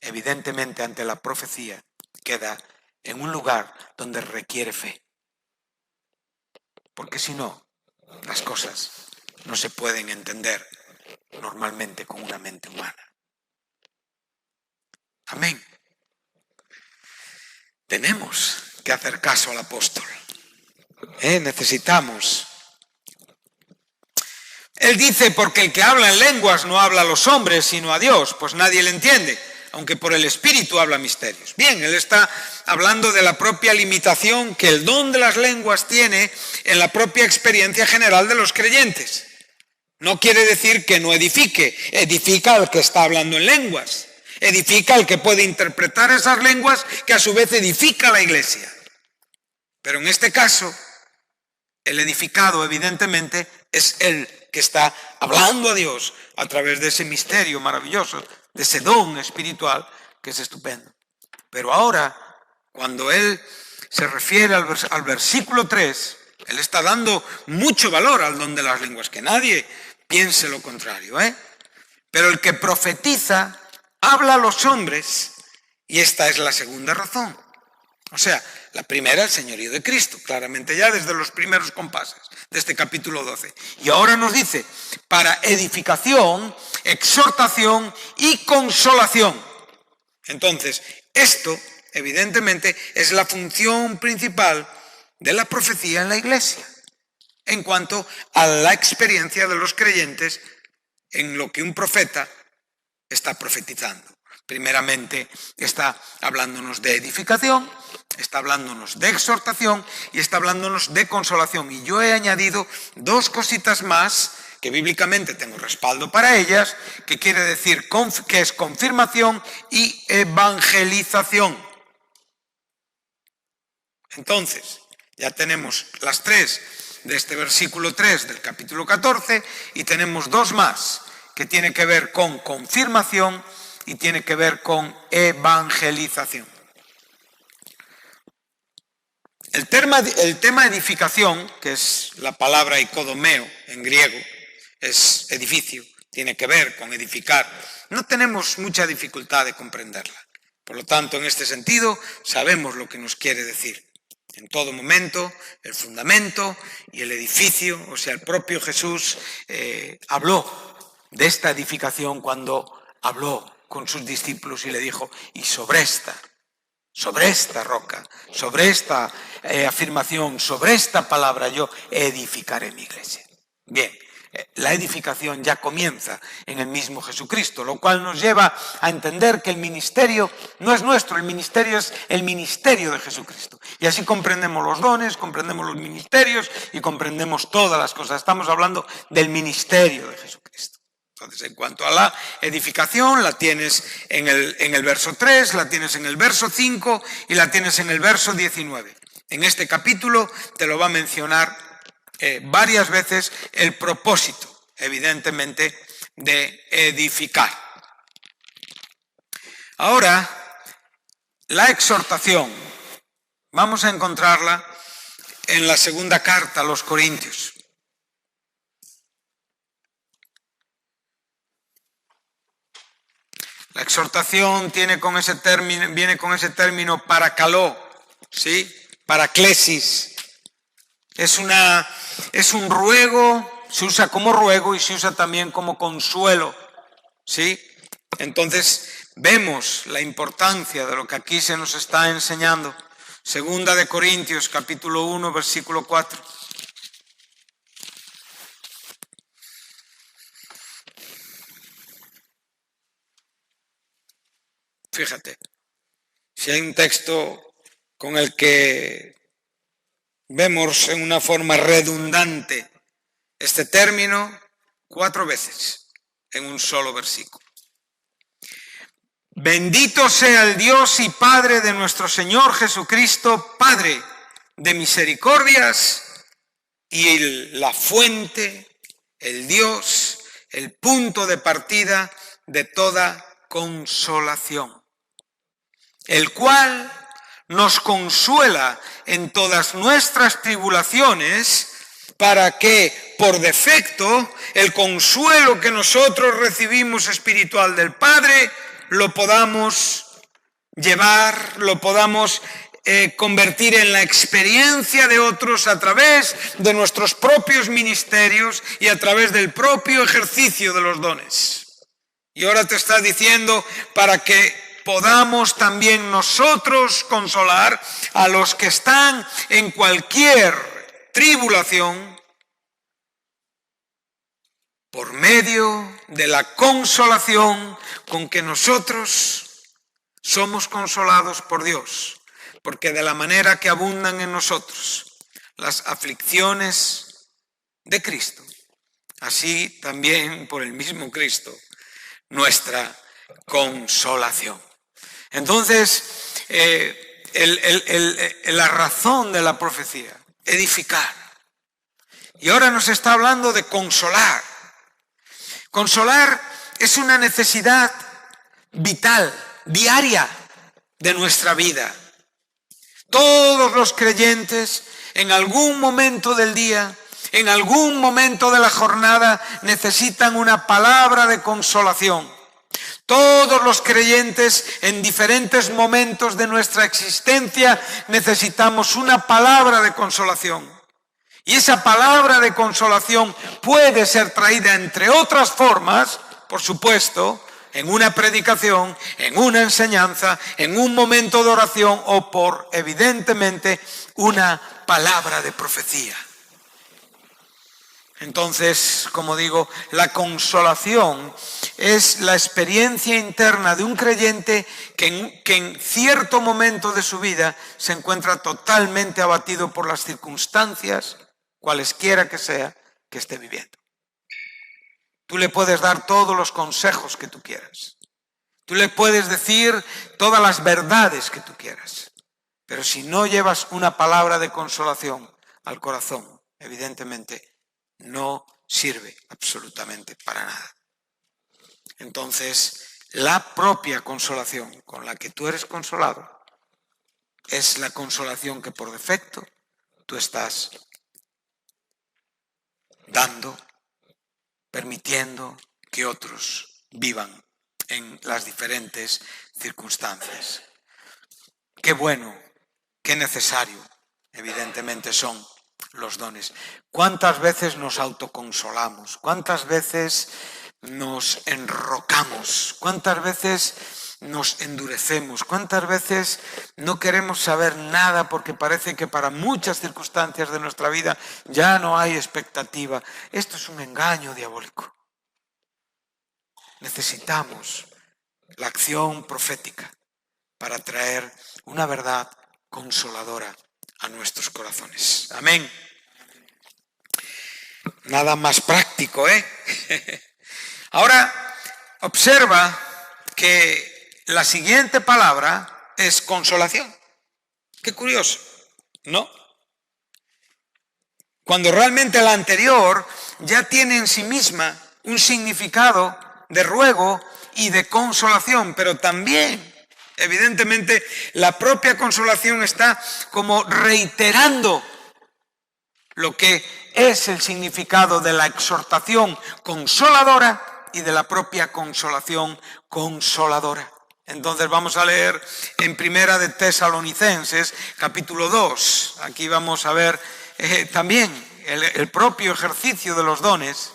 evidentemente ante la profecía, queda en un lugar donde requiere fe. Porque si no, las cosas no se pueden entender normalmente con una mente humana. Amén. Tenemos que hacer caso al apóstol. Necesitamos. Él dice, porque el que habla en lenguas no habla a los hombres, sino a Dios, pues nadie le entiende, aunque por el Espíritu habla misterios. Bien, él está hablando de la propia limitación que el don de las lenguas tiene en la propia experiencia general de los creyentes. No quiere decir que no edifique, edifica al que está hablando en lenguas, edifica al que puede interpretar esas lenguas, que a su vez edifica a la iglesia. Pero en este caso, el edificado evidentemente es el que está hablando a Dios a través de ese misterio maravilloso, de ese don espiritual que es estupendo. Pero ahora, cuando él se refiere al versículo 3, él está dando mucho valor al don de las lenguas, que nadie piense lo contrario, Pero el que profetiza habla a los hombres, y esta es la segunda razón. O sea, la primera, el señorío de Cristo, claramente ya desde los primeros compases de este capítulo 12. Y ahora nos dice, para edificación, exhortación y consolación. Entonces, esto, evidentemente, es la función principal de la profecía en la iglesia, en cuanto a la experiencia de los creyentes en lo que un profeta está profetizando. Primeramente está hablándonos de edificación, está hablándonos de exhortación y está hablándonos de consolación. Y yo he añadido dos cositas más que bíblicamente tengo respaldo para ellas, que quiere decir que es confirmación y evangelización. Entonces, ya tenemos las tres de este versículo 3 del capítulo 14 y tenemos dos más que tienen que ver con confirmación y tiene que ver con evangelización. El tema edificación, que es la palabra ikodomeo en griego, es edificio, tiene que ver con edificar. No tenemos mucha dificultad de comprenderla. Por lo tanto, en este sentido, sabemos lo que nos quiere decir. En todo momento, el fundamento y el edificio, o sea, el propio Jesús habló de esta edificación cuando habló con sus discípulos y le dijo, y sobre esta roca, sobre esta afirmación, sobre esta palabra yo edificaré mi iglesia. Bien, la edificación ya comienza en el mismo Jesucristo, lo cual nos lleva a entender que el ministerio no es nuestro, el ministerio es el ministerio de Jesucristo. Y así comprendemos los dones, comprendemos los ministerios y comprendemos todas las cosas. Estamos hablando del ministerio de Jesucristo. Entonces, en cuanto a la edificación, la tienes en el verso 3, la tienes en el verso 5 y la tienes en el verso 19. En este capítulo te lo va a mencionar varias veces el propósito, evidentemente, de edificar. Ahora, la exhortación, vamos a encontrarla en la segunda carta a los Corintios. La exhortación viene con ese término parakaló, ¿sí? Paraclesis. Es un ruego, se usa como ruego y se usa también como consuelo, ¿sí? Entonces vemos la importancia de lo que aquí se nos está enseñando. Segunda de Corintios, capítulo 1, versículo 4. Fíjate, si hay un texto con el que vemos en una forma redundante este término 4 veces en un solo versículo. Bendito sea el Dios y Padre de nuestro Señor Jesucristo, Padre de misericordias y la fuente, el Dios, el punto de partida de toda consolación, el cual nos consuela en todas nuestras tribulaciones, para que, por defecto, el consuelo que nosotros recibimos espiritual del Padre, lo podamos llevar, lo podamos convertir en la experiencia de otros a través de nuestros propios ministerios y a través del propio ejercicio de los dones. Y ahora te está diciendo para que podamos también nosotros consolar a los que están en cualquier tribulación por medio de la consolación con que nosotros somos consolados por Dios, porque de la manera que abundan en nosotros las aflicciones de Cristo, así también por el mismo Cristo nuestra consolación. Entonces, la razón de la profecía, edificar. Y ahora nos está hablando de consolar. Consolar es una necesidad vital, diaria de nuestra vida. Todos los creyentes, en algún momento del día, en algún momento de la jornada, necesitan una palabra de consolación. Todos los creyentes en diferentes momentos de nuestra existencia necesitamos una palabra de consolación. Y esa palabra de consolación puede ser traída, entre otras formas, por supuesto, en una predicación, en una enseñanza, en un momento de oración o por, evidentemente, una palabra de profecía. Entonces, como digo, la consolación es la experiencia interna de un creyente que en cierto momento de su vida se encuentra totalmente abatido por las circunstancias, cualesquiera que sea, que esté viviendo. Tú le puedes dar todos los consejos que tú quieras. Tú le puedes decir todas las verdades que tú quieras. Pero si no llevas una palabra de consolación al corazón, evidentemente no sirve absolutamente para nada. Entonces, la propia consolación con la que tú eres consolado es la consolación que por defecto tú estás dando, permitiendo que otros vivan en las diferentes circunstancias. Qué bueno, qué necesario, evidentemente, son los dones. ¿Cuántas veces nos autoconsolamos? ¿Cuántas veces nos enrocamos? ¿Cuántas veces nos endurecemos? ¿Cuántas veces no queremos saber nada porque parece que para muchas circunstancias de nuestra vida ya no hay expectativa? Esto es un engaño diabólico. Necesitamos la acción profética para traer una verdad consoladora a nuestros corazones. Amén. Nada más práctico, ¿eh? Ahora, observa que la siguiente palabra es consolación. Qué curioso, ¿no? Cuando realmente la anterior ya tiene en sí misma un significado de ruego y de consolación, pero también, evidentemente, la propia consolación está como reiterando lo que es el significado de la exhortación consoladora y de la propia consolación consoladora. Entonces vamos a leer en Primera de Tesalonicenses, capítulo 2. Aquí vamos a ver también el propio ejercicio de los dones.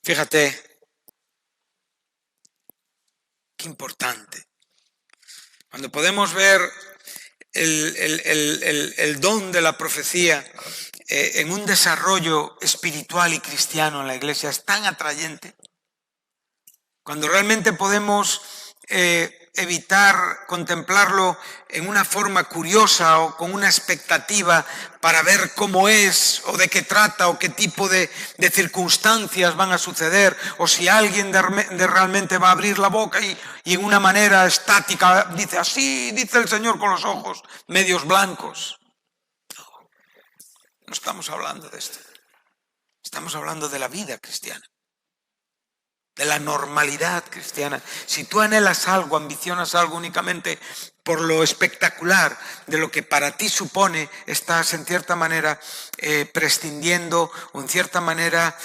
Fíjate, qué importante. Cuando podemos ver el don de la profecía en un desarrollo espiritual y cristiano en la iglesia, es tan atrayente. Cuando realmente podemos evitar contemplarlo en una forma curiosa o con una expectativa para ver cómo es o de qué trata o qué tipo de circunstancias van a suceder, o si alguien realmente va a abrir la boca y en una manera estática dice así, dice el Señor con los ojos medios blancos. No estamos hablando de esto. Estamos hablando de la vida cristiana, de la normalidad cristiana. Si tú anhelas algo, ambicionas algo únicamente por lo espectacular de lo que para ti supone, estás en cierta manera prescindiendo o en cierta manera,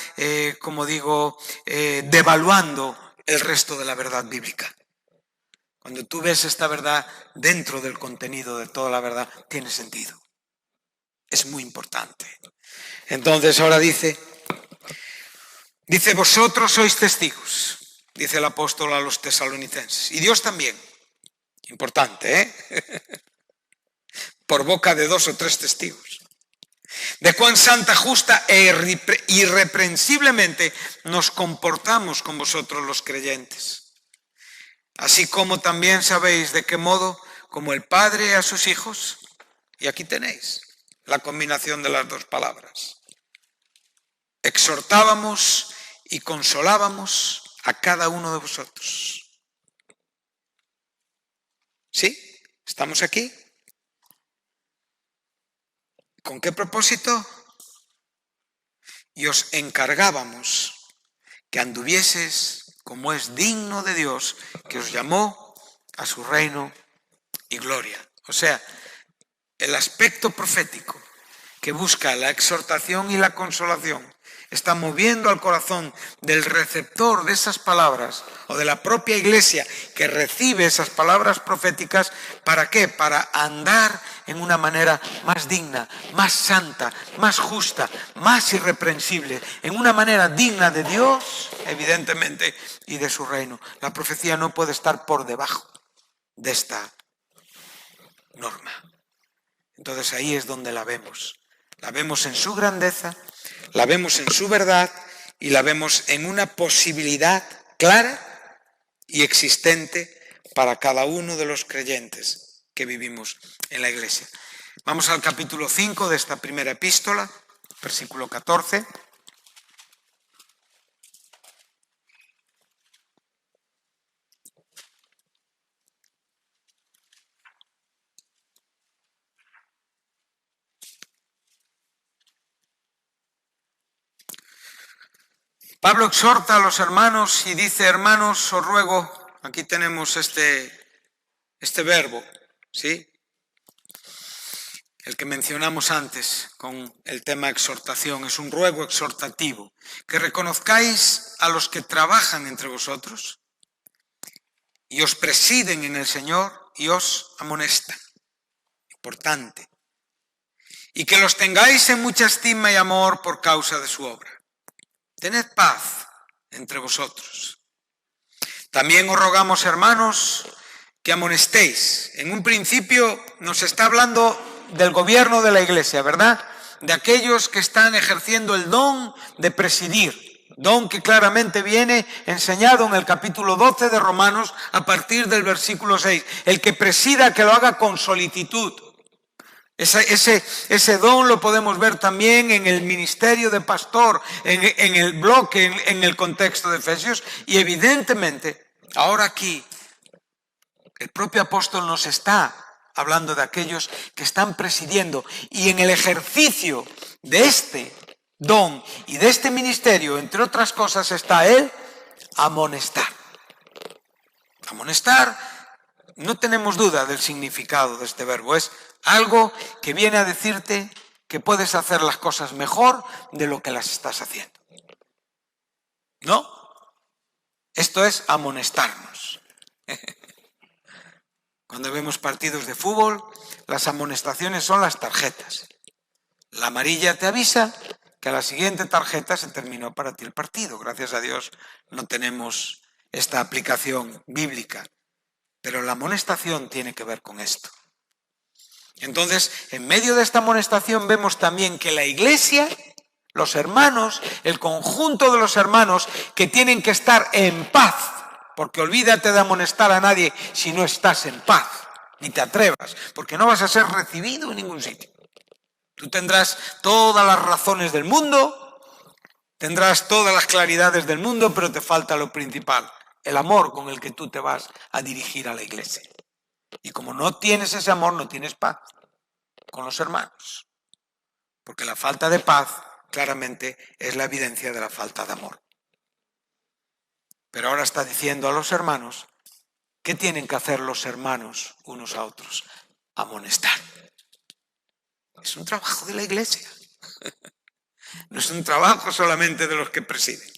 devaluando el resto de la verdad bíblica. Cuando tú ves esta verdad dentro del contenido de toda la verdad, tiene sentido. Es muy importante. Entonces ahora dice, vosotros sois testigos, dice el apóstol a los tesalonicenses, y Dios también, importante, por boca de 2 o 3 testigos, de cuán santa, justa e irreprensiblemente nos comportamos con vosotros los creyentes, así como también sabéis de qué modo, como el Padre a sus hijos, y aquí tenéis la combinación de las dos palabras, exhortábamos y consolábamos a cada uno de vosotros. ¿Sí? ¿Estamos aquí? ¿Con qué propósito? Y os encargábamos que anduvieses como es digno de Dios, que os llamó a su reino y gloria. O sea, el aspecto profético que busca la exhortación y la consolación está moviendo al corazón del receptor de esas palabras o de la propia iglesia que recibe esas palabras proféticas. ¿Para qué? Para andar en una manera más digna, más santa, más justa, más irreprensible, en una manera digna de Dios, evidentemente, y de su reino. La profecía no puede estar por debajo de esta norma. Entonces ahí es donde la vemos. La vemos en su grandeza, la vemos en su verdad y la vemos en una posibilidad clara y existente para cada uno de los creyentes que vivimos en la iglesia. Vamos al capítulo 5 de esta primera epístola. versículo 14. Pablo exhorta a los hermanos y dice: hermanos, os ruego, aquí tenemos este verbo, ¿sí? El que mencionamos antes con el tema exhortación, es un ruego exhortativo, que reconozcáis a los que trabajan entre vosotros y os presiden en el Señor y os amonestan. Importante. Y que los tengáis en mucha estima y amor por causa de su obra. Tened paz entre vosotros. También os rogamos, hermanos, que amonestéis. En un principio nos está hablando del gobierno de la Iglesia, ¿verdad? De aquellos que están ejerciendo el don de presidir. Don que claramente viene enseñado en el capítulo 12 de Romanos a partir del versículo 6. El que presida, que lo haga con solicitud. Ese don lo podemos ver también en el ministerio de pastor, en el bloque, en el contexto de Efesios. Y evidentemente, ahora aquí, el propio apóstol nos está hablando de aquellos que están presidiendo. Y en el ejercicio de este don y de este ministerio, entre otras cosas, está el amonestar. Amonestar, no tenemos duda del significado de este verbo. Es algo que viene a decirte que puedes hacer las cosas mejor de lo que las estás haciendo. ¿No? Esto es amonestarnos. Cuando vemos partidos de fútbol, las amonestaciones son las tarjetas. La amarilla te avisa que a la siguiente tarjeta se terminó para ti el partido. Gracias a Dios no tenemos esta aplicación bíblica. Pero la amonestación tiene que ver con esto. Entonces, en medio de esta amonestación vemos también que la Iglesia, los hermanos, el conjunto de los hermanos que tienen que estar en paz, porque olvídate de amonestar a nadie si no estás en paz, ni te atrevas, porque no vas a ser recibido en ningún sitio. Tú tendrás todas las razones del mundo, tendrás todas las claridades del mundo, pero te falta lo principal, el amor con el que tú te vas a dirigir a la Iglesia. Y como no tienes ese amor, no tienes paz con los hermanos. Porque la falta de paz, claramente, es la evidencia de la falta de amor. Pero ahora está diciendo a los hermanos, ¿qué tienen que hacer los hermanos unos a otros? Amonestar. Es un trabajo de la Iglesia. No es un trabajo solamente de los que presiden.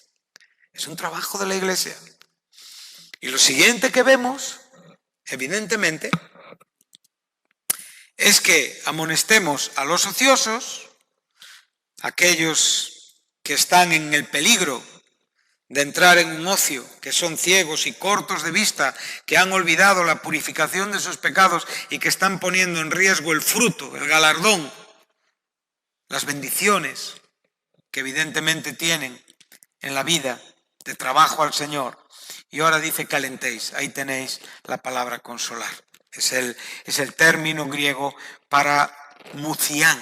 Es un trabajo de la Iglesia. Y lo siguiente que vemos, evidentemente, es que amonestemos a los ociosos, aquellos que están en el peligro de entrar en un ocio, que son ciegos y cortos de vista, que han olvidado la purificación de sus pecados y que están poniendo en riesgo el fruto, el galardón, las bendiciones que evidentemente tienen en la vida de trabajo al Señor. Y ahora dice que alentéis, ahí tenéis la palabra consolar. Es el término griego para mucián.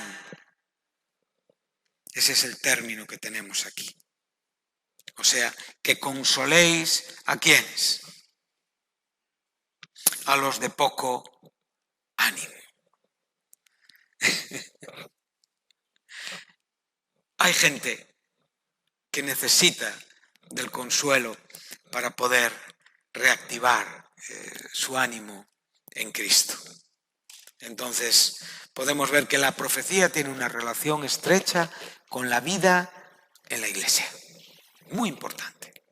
Ese es el término que tenemos aquí. O sea, que consoléis ¿a quiénes? A los de poco ánimo. Hay gente que necesita del consuelo para poder reactivar su ánimo en Cristo. Entonces, podemos ver que la profecía tiene una relación estrecha con la vida en la Iglesia. Muy importante.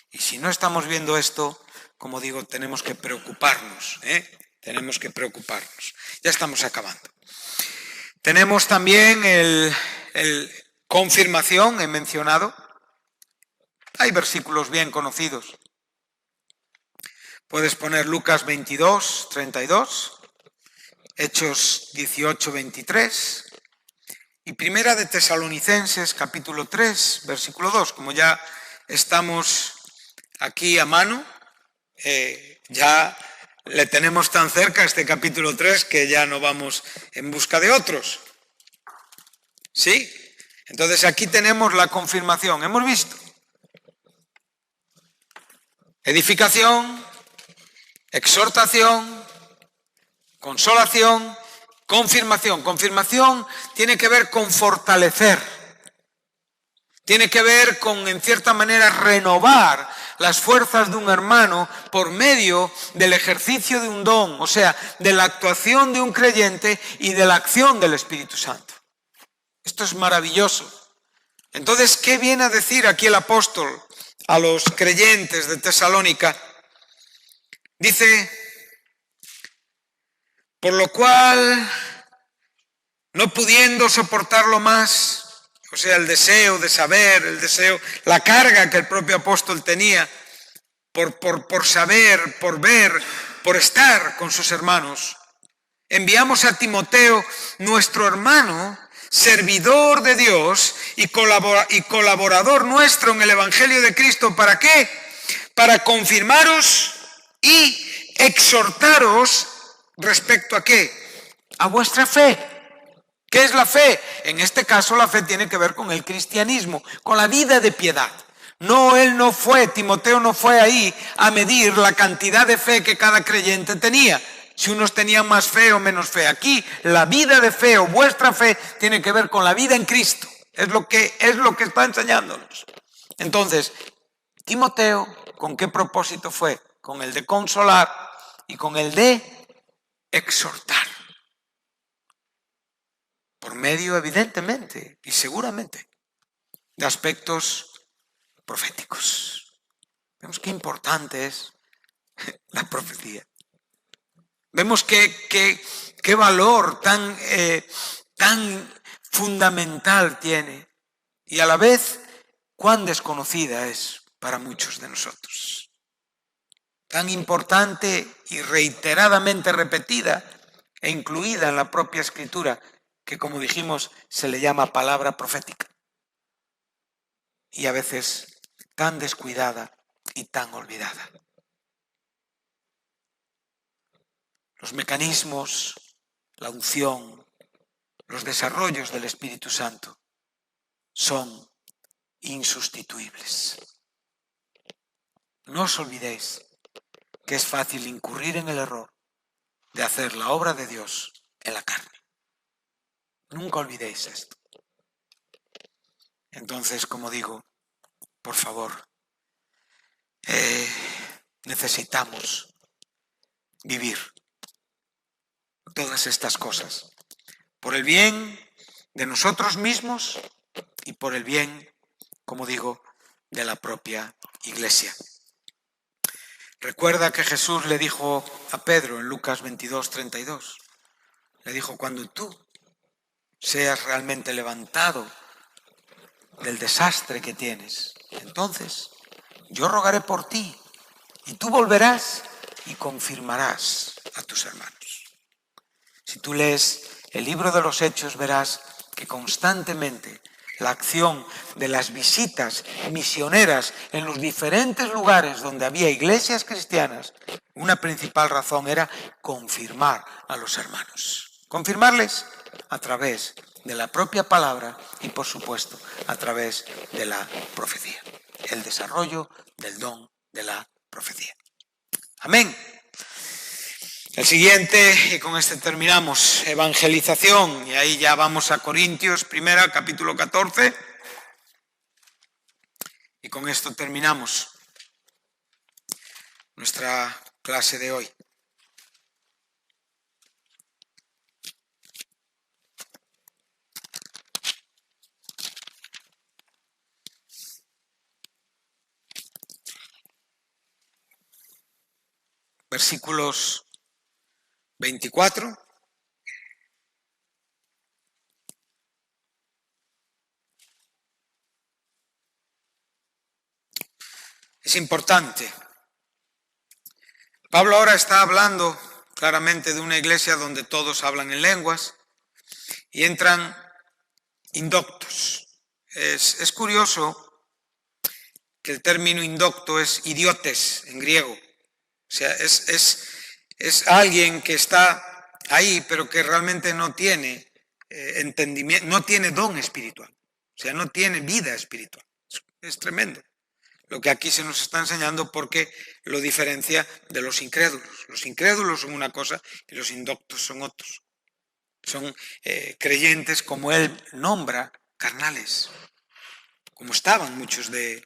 Y si no estamos viendo esto, como digo, tenemos que preocuparnos. Tenemos que preocuparnos. Ya estamos acabando. Tenemos también el confirmación, he mencionado. Hay versículos bien conocidos. Puedes poner Lucas 22, 32, Hechos 18, 23 y Primera de Tesalonicenses, capítulo 3, versículo 2. Como ya estamos aquí a mano, ya le tenemos tan cerca este capítulo 3 que ya no vamos en busca de otros. ¿Sí? Entonces aquí tenemos la confirmación. Hemos visto edificación, exhortación, consolación, confirmación. Confirmación tiene que ver con fortalecer. Tiene que ver con, en cierta manera, renovar las fuerzas de un hermano por medio del ejercicio de un don, o sea, de la actuación de un creyente y de la acción del Espíritu Santo. Esto es maravilloso. Entonces, ¿qué viene a decir aquí el apóstol a los creyentes de Tesalónica? Dice, por lo cual, no pudiendo soportarlo más, o sea, el deseo de saber, el deseo, la carga que el propio apóstol tenía por saber, por ver, por estar con sus hermanos, enviamos a Timoteo, nuestro hermano, servidor de Dios y colaborador nuestro en el Evangelio de Cristo. ¿Para qué? Para confirmaros y exhortaros respecto a ¿qué? A vuestra fe. ¿Qué es la fe? En este caso la fe tiene que ver con el cristianismo, con la vida de piedad. Timoteo no fue ahí a medir la cantidad de fe que cada creyente tenía. Si unos tenían más fe o menos fe. Aquí la vida de fe o vuestra fe tiene que ver con la vida en Cristo. Es lo que está enseñándonos. Entonces, Timoteo, ¿con qué propósito fue? Con el de consolar y con el de exhortar. Por medio, evidentemente, y seguramente, de aspectos proféticos. Vemos qué importante es la profecía. Vemos qué valor tan fundamental tiene y a la vez cuán desconocida es para muchos de nosotros. Tan importante y reiteradamente repetida e incluida en la propia Escritura que, como dijimos, se le llama palabra profética. Y a veces tan descuidada y tan olvidada. Los mecanismos, la unción, los desarrollos del Espíritu Santo son insustituibles. No os olvidéis que es fácil incurrir en el error de hacer la obra de Dios en la carne. Nunca olvidéis esto. Entonces, como digo, por favor, necesitamos vivir todas estas cosas por el bien de nosotros mismos y por el bien, como digo, de la propia Iglesia. Recuerda que Jesús le dijo a Pedro en Lucas 22:32, le dijo, cuando tú seas realmente levantado del desastre que tienes, entonces yo rogaré por ti y tú volverás y confirmarás a tus hermanos. Si tú lees el libro de los Hechos, verás que constantemente la acción de las visitas misioneras en los diferentes lugares donde había iglesias cristianas, una principal razón era confirmar a los hermanos. Confirmarles a través de la propia palabra y, por supuesto, a través de la profecía. El desarrollo del don de la profecía. Amén. El siguiente, y con este terminamos, evangelización, y ahí ya vamos a Corintios, primera, capítulo 14, y con esto terminamos nuestra clase de hoy. Versículos 24. Es importante. Pablo ahora está hablando claramente de una iglesia donde todos hablan en lenguas y entran indoctos. Es curioso que el término indocto es idiotes en griego. O sea, es alguien que está ahí, pero que realmente no tiene entendimiento, no tiene don espiritual. O sea, no tiene vida espiritual. Es tremendo lo que aquí se nos está enseñando, porque lo diferencia de los incrédulos. Los incrédulos son una cosa y los indoctos son otros. Son creyentes, como él nombra, carnales, como estaban muchos de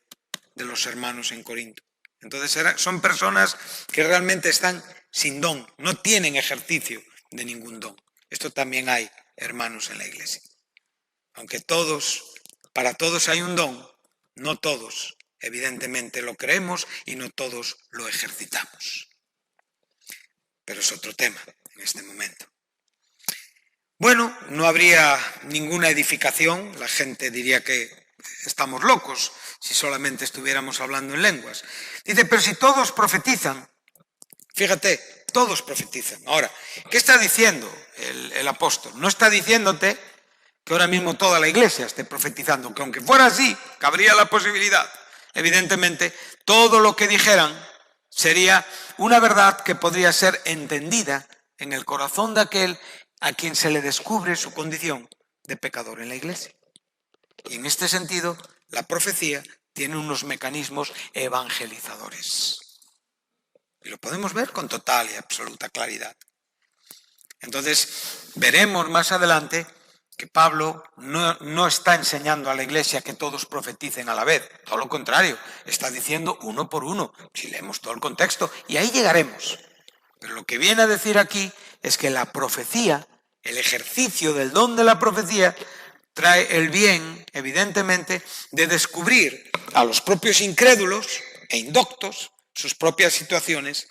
los hermanos en Corinto. Entonces son personas que realmente están sin don, no tienen ejercicio de ningún don. Esto también hay hermanos en la iglesia. Aunque para todos hay un don, no todos evidentemente lo creemos y no todos lo ejercitamos. Pero es otro tema en este momento. Bueno, no habría ninguna edificación, la gente diría que estamos locos si solamente estuviéramos hablando en lenguas. Dice, pero si todos profetizan, fíjate, todos profetizan. Ahora, ¿qué está diciendo el apóstol? No está diciéndote que ahora mismo toda la iglesia esté profetizando, que aunque fuera así, cabría la posibilidad. Evidentemente, todo lo que dijeran sería una verdad que podría ser entendida en el corazón de aquel a quien se le descubre su condición de pecador en la iglesia. Y en este sentido, la profecía tiene unos mecanismos evangelizadores. Y lo podemos ver con total y absoluta claridad. Entonces, veremos más adelante que Pablo no está enseñando a la iglesia que todos profeticen a la vez. Todo lo contrario, está diciendo uno por uno, si leemos todo el contexto, y ahí llegaremos. Pero lo que viene a decir aquí es que la profecía, el ejercicio del don de la profecía, trae el bien, evidentemente, de descubrir a los propios incrédulos e indoctos sus propias situaciones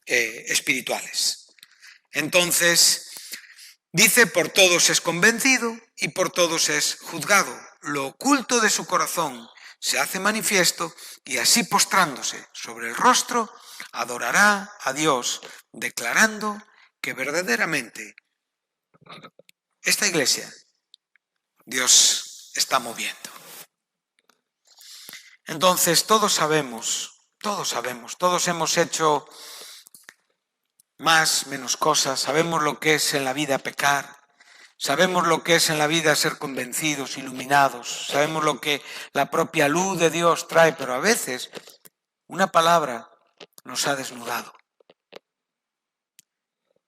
espirituales. Entonces, dice, por todos es convencido y por todos es juzgado. Lo oculto de su corazón se hace manifiesto y así postrándose sobre el rostro, adorará a Dios, declarando que verdaderamente esta iglesia Dios está moviendo. Entonces todos hemos hecho más, menos cosas, sabemos lo que es en la vida pecar, sabemos lo que es en la vida ser convencidos, iluminados, sabemos lo que la propia luz de Dios trae, pero a veces una palabra nos ha desnudado.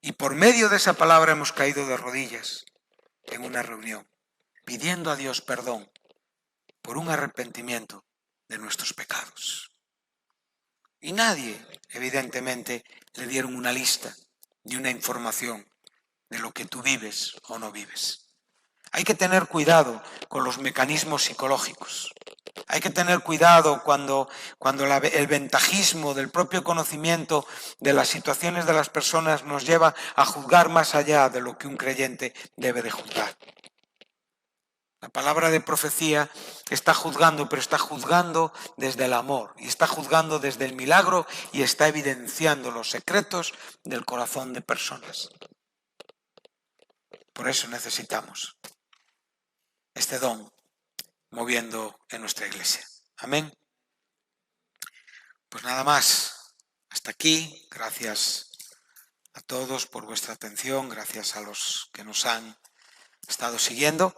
Y por medio de esa palabra hemos caído de rodillas en una reunión, pidiendo a Dios perdón por un arrepentimiento de nuestros pecados. Y nadie, evidentemente, le dieron una lista ni una información de lo que tú vives o no vives. Hay que tener cuidado con los mecanismos psicológicos. Hay que tener cuidado cuando el ventajismo del propio conocimiento de las situaciones de las personas nos lleva a juzgar más allá de lo que un creyente debe de juzgar. La palabra de profecía está juzgando, pero está juzgando desde el amor, y está juzgando desde el milagro, y está evidenciando los secretos del corazón de personas. Por eso necesitamos este don moviendo en nuestra iglesia. Amén. Pues nada más. Hasta aquí. Gracias a todos por vuestra atención. Gracias a los que nos han estado siguiendo.